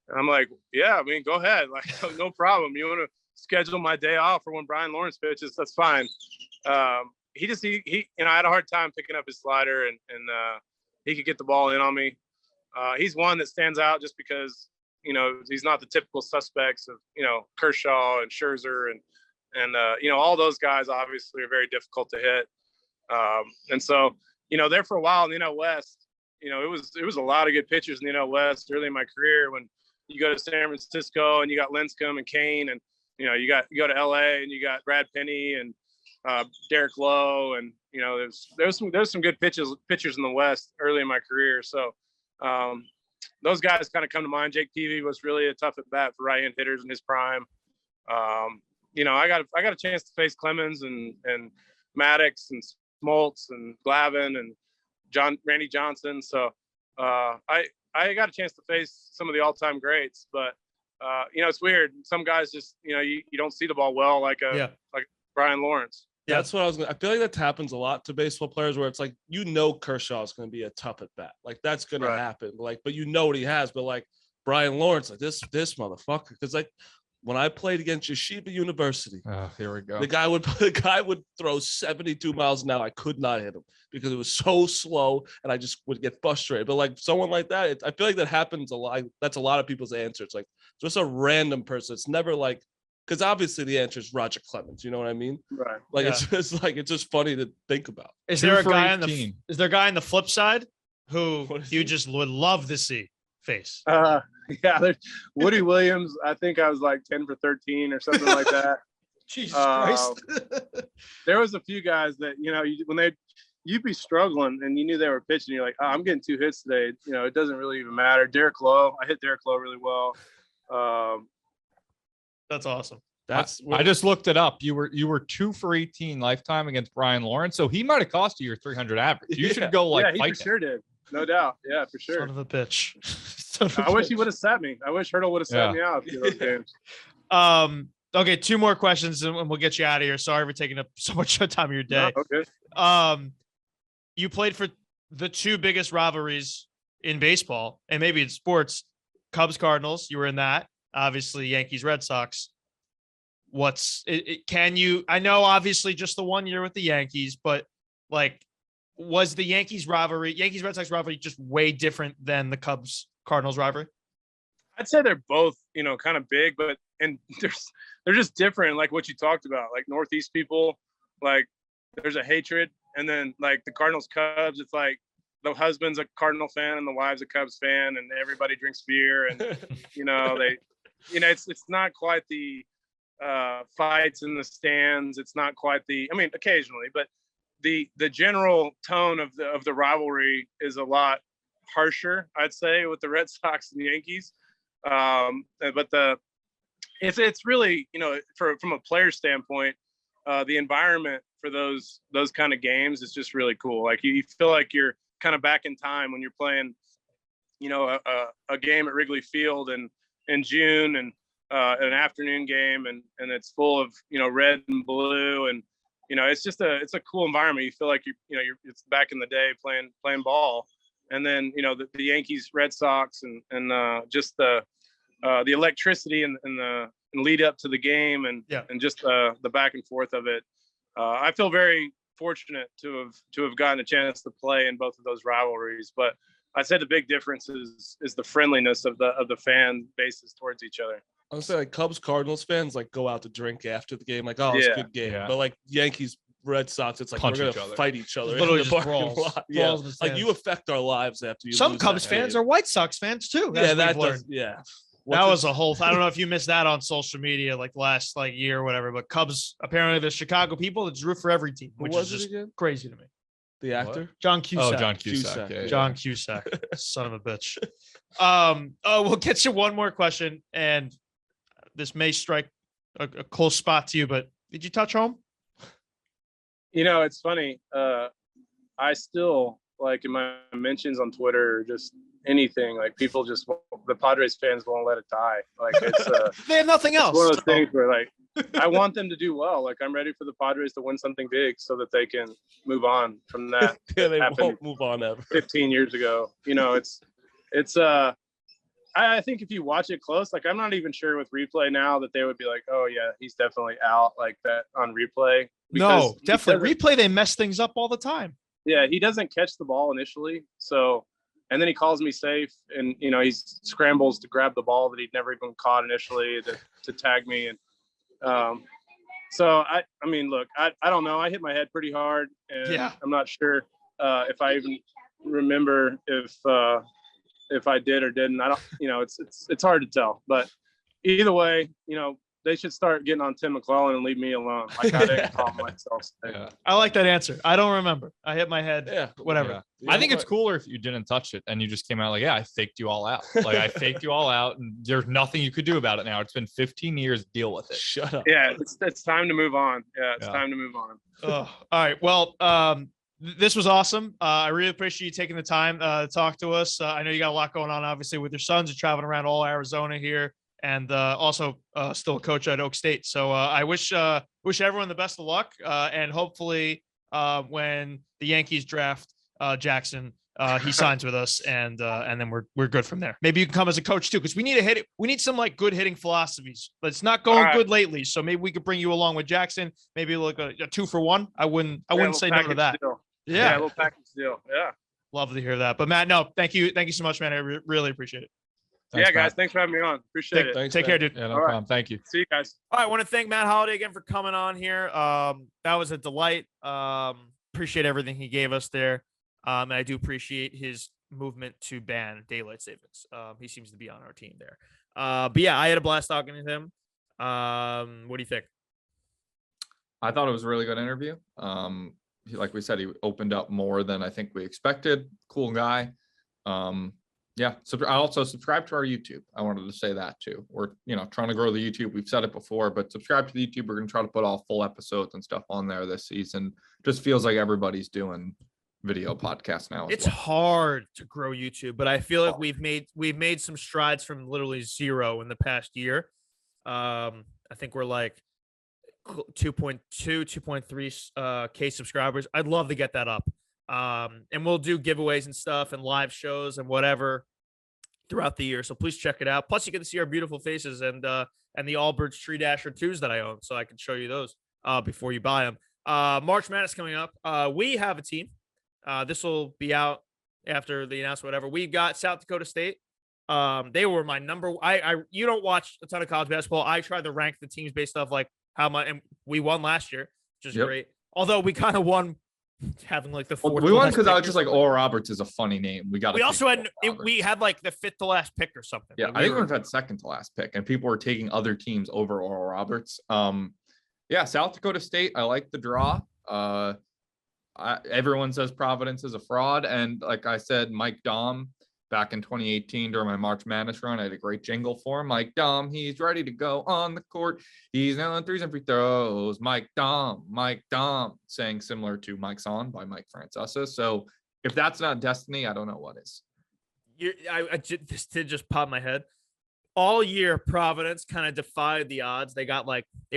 And I'm like, yeah, I mean, go ahead. Like, no problem. You want to schedule my day off for when Brian Lawrence pitches? That's fine. He I had a hard time picking up his slider and he could get the ball in on me. He's one that stands out just because, he's not the typical suspects of, Kershaw and Scherzer and all those guys obviously are very difficult to hit. And so, there for a while in the NL West, it was a lot of good pitchers in the NL West early in my career. When you go to San Francisco and you got Lincecum and Kane, and you go to LA and you got Brad Penny and Derek Lowe, and there's some good pitchers in the West early in my career. So those guys kind of come to mind. Jake Peavy was really a tough at bat for right-hand hitters in his prime. I got a chance to face Clemens and Maddox and Smoltz and Glavine and Randy Johnson. So I got a chance to face some of the all-time greats, but it's weird. Some guys just, you don't see the ball well, like Brian Lawrence. Yeah, that's what I feel like that happens a lot to baseball players where it's like, Kershaw is going to be a tough at bat. Like that's going to happen. But but what he has, but like Brian Lawrence, like this motherfucker. Cause like when I played against Yeshiva University, here we go. The guy would throw 72 miles an hour. I could not hit him because it was so slow and I just would get frustrated. But like someone like that, I feel like that happens a lot. That's a lot of people's answer. It's like just a random person. It's never like, because obviously the answer is Roger Clemens. You know what I mean? Right. Like it's just funny to think about. Is there a guy on the flip side who you just would love to see face? Yeah, Woody Williams. I think I was like 10 for 13 or something like that. Jesus Christ. There was a few guys that when you'd be struggling and you knew they were pitching, you're like, oh, I'm getting 2 hits today. It doesn't really even matter. Derek Lowe, I hit Derek Lowe really well. That's awesome. I just looked it up. You were 2 for 18 lifetime against Brian Lawrence, so he might have cost you your 300 average. You should go he for sure did. No doubt. Yeah, for sure. Son of a bitch. I wish he would have sat me. I wish Hurdle would have sat me out those games. Okay, 2 more questions and we'll get you out of here. Sorry for taking up so much time of your day. No, okay. You played for the 2 biggest rivalries in baseball and maybe in sports. Cubs, Cardinals. You were in that. Obviously, Yankees, Red Sox. I know obviously just the 1 year with the Yankees, but like, was the Yankees Red Sox rivalry just way different than the Cubs Cardinals rivalry? I'd say they're both, kind of big, but they're just different. Like what you talked about, like Northeast people, like there's a hatred, and then like the Cardinals Cubs, it's like the husband's a Cardinal fan and the wife's a Cubs fan, and everybody drinks beer, and it's not quite the fights in the stands. It's not quite occasionally, but the general tone of the rivalry is a lot harsher, I'd say, with the Red Sox and the Yankees. But it's really, from a player standpoint, the environment for those kind of games is just really cool. Like you feel like you're kind of back in time when you're playing, a game at Wrigley Field in June, and an afternoon game, and it's full of red and blue, and it's just it's a cool environment. You feel like it's back in the day playing ball. And then, the Yankees, Red Sox, and just the electricity and lead up to the game and just the back and forth of it. I feel very fortunate to have gotten a chance to play in both of those rivalries. But I'd say the big difference is the friendliness of the fan bases towards each other. I would say like Cubs, Cardinals fans like go out to drink after the game, like, oh, it's a good game. Yeah. But like Yankees, Red Sox, it's like Punch we're each gonna other. fight each other. Literally in the just parking brawls. lot. Brawls in the Like stands. you affect our lives after you. Some lose Cubs that fans game. are White Sox fans too. Yeah, that we've learned. does. Yeah. That What's was it- a whole. I don't know if you missed that on social media, like last year or whatever. But Cubs, apparently, the Chicago people that root for every team, Who which was is it just again? crazy to me. The actor. John Cusack. Oh, John Cusack. Yeah, John Cusack, son of a bitch. We'll get you one more question, and this may strike a close spot to you, but did you touch home? It's funny. I still, like, in my mentions on Twitter or just anything, like, people just the Padres fans won't let it die. Like, it's They have nothing else. one of those things where, like, I want them to do well. Like, I'm ready for the Padres to win something big so that they can move on from that. Yeah, they happened won't move on ever. 15 years ago. I think if you watch it close, like, I'm not even sure with replay now that they would be like, oh yeah, he's definitely out like that on replay. No, Because definitely. Replay, they mess things up all the time. Yeah, he doesn't catch the ball initially. So, and then he calls me safe, and he scrambles to grab the ball that he'd never even caught initially to tag me. And so I mean, look, I don't know. I hit my head pretty hard, and I'm not sure if I even remember if I did or didn't. I don't. It's hard to tell. But either way, they should start getting on Tim McClellan and leave me alone. Like, I didn't call myself. Yeah. I like that answer. I don't remember. I hit my head. Yeah. Whatever. Yeah. I think it's cooler if you didn't touch it and you just came out like, yeah, I faked you all out. Like, I faked you all out, and there's nothing you could do about it now. It's been 15 years. Deal with it. Shut up. Yeah, it's time to move on. Yeah, it's time to move on. All right. Well, this was awesome. I really appreciate you taking the time to talk to us. I know you got a lot going on, obviously, with your sons. You're traveling around all Arizona here, and also still a coach at Oak State. So I wish everyone the best of luck, and hopefully when the Yankees draft Jackson, he signs with us, and then we're good from there. Maybe you can come as a coach too, because we need a hit. We need some like good hitting philosophies, but it's not going good lately. So maybe we could bring you along with Jackson. Maybe like a 2-for-1. I wouldn't say no to that. Yeah, a little package deal. Yeah. Love to hear that. But Matt, no, thank you so much, man. I really appreciate it. Thanks, guys. Matt. Thanks for having me on. Appreciate it. Thanks, Take care, dude. Yeah, no All right. problem. Thank you. See you guys. All right, I want to thank Matt Holliday again for coming on here. That was a delight. Appreciate everything he gave us there. And I do appreciate his movement to ban daylight savings. He seems to be on our team there. But yeah, I had a blast talking to him. What do you think? I thought it was a really good interview. Like we said, he opened up more than I think we expected. Cool guy. Yeah. So I also subscribe to our YouTube. I wanted to say that too. We're, trying to grow the YouTube. We've said it before, but subscribe to the YouTube. We're going to try to put all full episodes and stuff on there this season. Just feels like everybody's doing video podcasts now. It's hard to grow YouTube, but I feel like we've made some strides from literally 0 in the past year. I think we're like 2.2, 2.3 K subscribers. I'd love to get that up. And we'll do giveaways and stuff and live shows and whatever throughout the year. So please check it out. Plus you get to see our beautiful faces and the Allbirds Tree Dasher 2s that I own. So I can show you those before you buy them. March Madness coming up. We have a team. This will be out after the announcement, whatever. We got South Dakota State. They were my number. You don't watch a ton of college basketball. I tried to rank the teams based off like how much, and we won last year, which is great. Although we kind of won having like the fourth. We won because I was just like, Oral Roberts is a funny name. We also had we had like the 5th to last pick or something. Yeah, like I think we've had 2nd to last pick, and people were taking other teams over Oral Roberts. Yeah, South Dakota State. I like the draw. Everyone says Providence is a fraud, and like I said, Mike Dahm back in 2018 during my March Madness run, I had a great jingle for him. Mike Dahm, he's ready to go on the court. He's nailing threes and free throws. Mike Dahm, saying similar to Mike's On by Mike Francesa. So if that's not destiny, I don't know what is. This did just pop in my head. all year Providence kind of defied the odds. They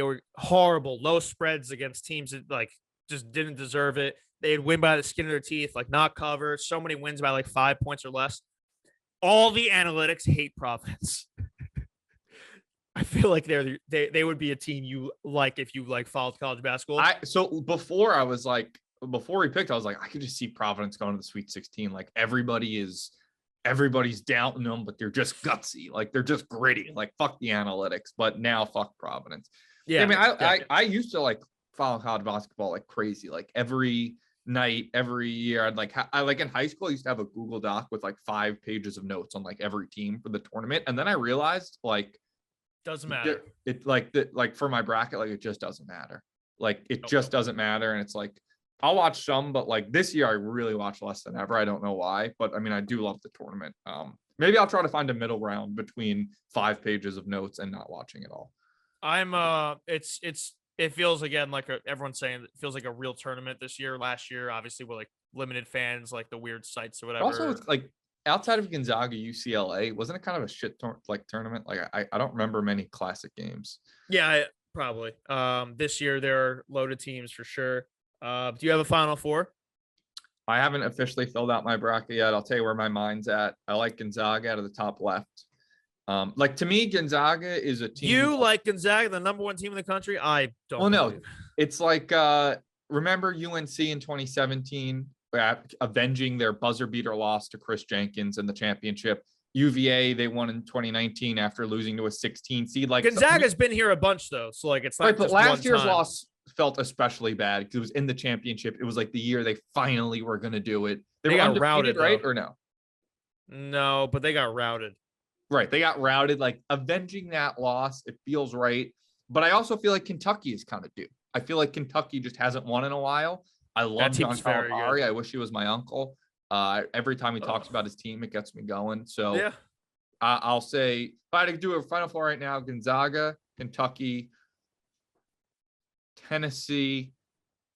were horrible, low spreads against teams that just didn't deserve it. They'd win by the skin of their teeth, not cover. So many wins by 5 points or less. All the analytics hate Providence. I feel like they would be a team you like if you followed college basketball. So before we picked, I was like, I could just see Providence going to the Sweet 16. Everybody's doubting them, but they're just gutsy. They're just gritty. Fuck the analytics. But now fuck Providence. Yeah. I mean, I used to follow college basketball like crazy. Every night, every year, I'd in high school, I used to have a Google Doc with 5 pages of notes on every team for the tournament. And then I realized doesn't matter. It for my bracket, it just doesn't matter. It just doesn't matter. And it's I'll watch some, but this year I really watch less than ever. I don't know why, but I mean, I do love the tournament. Maybe I'll try to find a middle ground between 5 pages of notes and not watching it all. It feels again everyone's saying it feels like a real tournament this year. Last year, obviously, with limited fans, the weird sites or whatever. Also, it's outside of Gonzaga, UCLA, wasn't it kind of a shit tournament? I don't remember many classic games. Yeah, probably. This year there are loaded teams for sure. Do you have a Final Four? I haven't officially filled out my bracket yet. I'll tell you where my mind's at. I like Gonzaga out of the top left. To me, Gonzaga is a team. You like Gonzaga, the number 1 team in the country? I don't. Well, no, it's remember UNC in 2017 avenging their buzzer beater loss to Chris Jenkins in the championship. UVA, they won in 2019 after losing to a 16 seed. Gonzaga's been here a bunch though, so it's not. Right, but last year's loss felt especially bad because it was in the championship. It was the year they finally were going to do it. They got routed, right? Or no? No, but they got routed. Right, they got routed. Avenging that loss, it feels right. But I also feel like Kentucky is kind of due. I feel like Kentucky just hasn't won in a while. I love John Calipari. I wish he was my uncle. Every time he talks about his team, it gets me going. So yeah. I'll say if I had to do a Final Four right now, Gonzaga, Kentucky, Tennessee,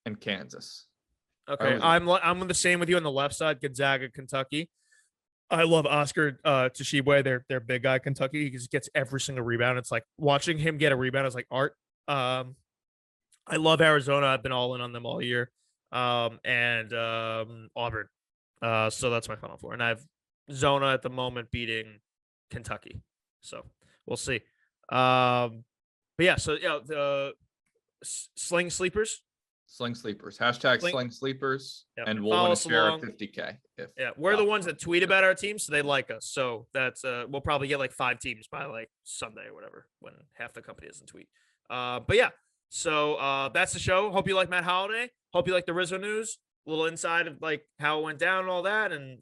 and Kansas. Okay, I'm the same with you on the left side. Gonzaga, Kentucky. I love Oscar Tshiebwe, their big guy, Kentucky. He just gets every single rebound. It's watching him get a rebound is like art. I love Arizona. I've been all in on them all year. And Auburn. So that's my Final Four. And I have Zona at the moment beating Kentucky. So we'll see. But yeah, so the Sling Sleepers. Sling Sleepers. Hashtag Sling Sleepers. Yep. And we'll win a share of 50K. We're the ones that tweet about our team, so they like us. So that's we'll probably get 5 teams by Sunday or whatever, when half the company doesn't tweet. But yeah, so that's the show. Hope you like Matt Holliday. Hope you like the Rizzo news. A little inside of how it went down and all that, and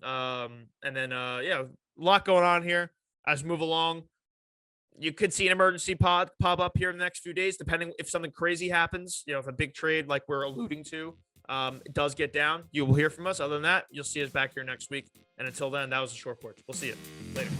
then a lot going on here as we move along. You could see an emergency pod pop up here in the next few days, depending if something crazy happens. If a big trade like we're alluding to it does get down, you will hear from us. Other than that, you'll see us back here next week. And until then, that was the Short Porch. We'll see you later.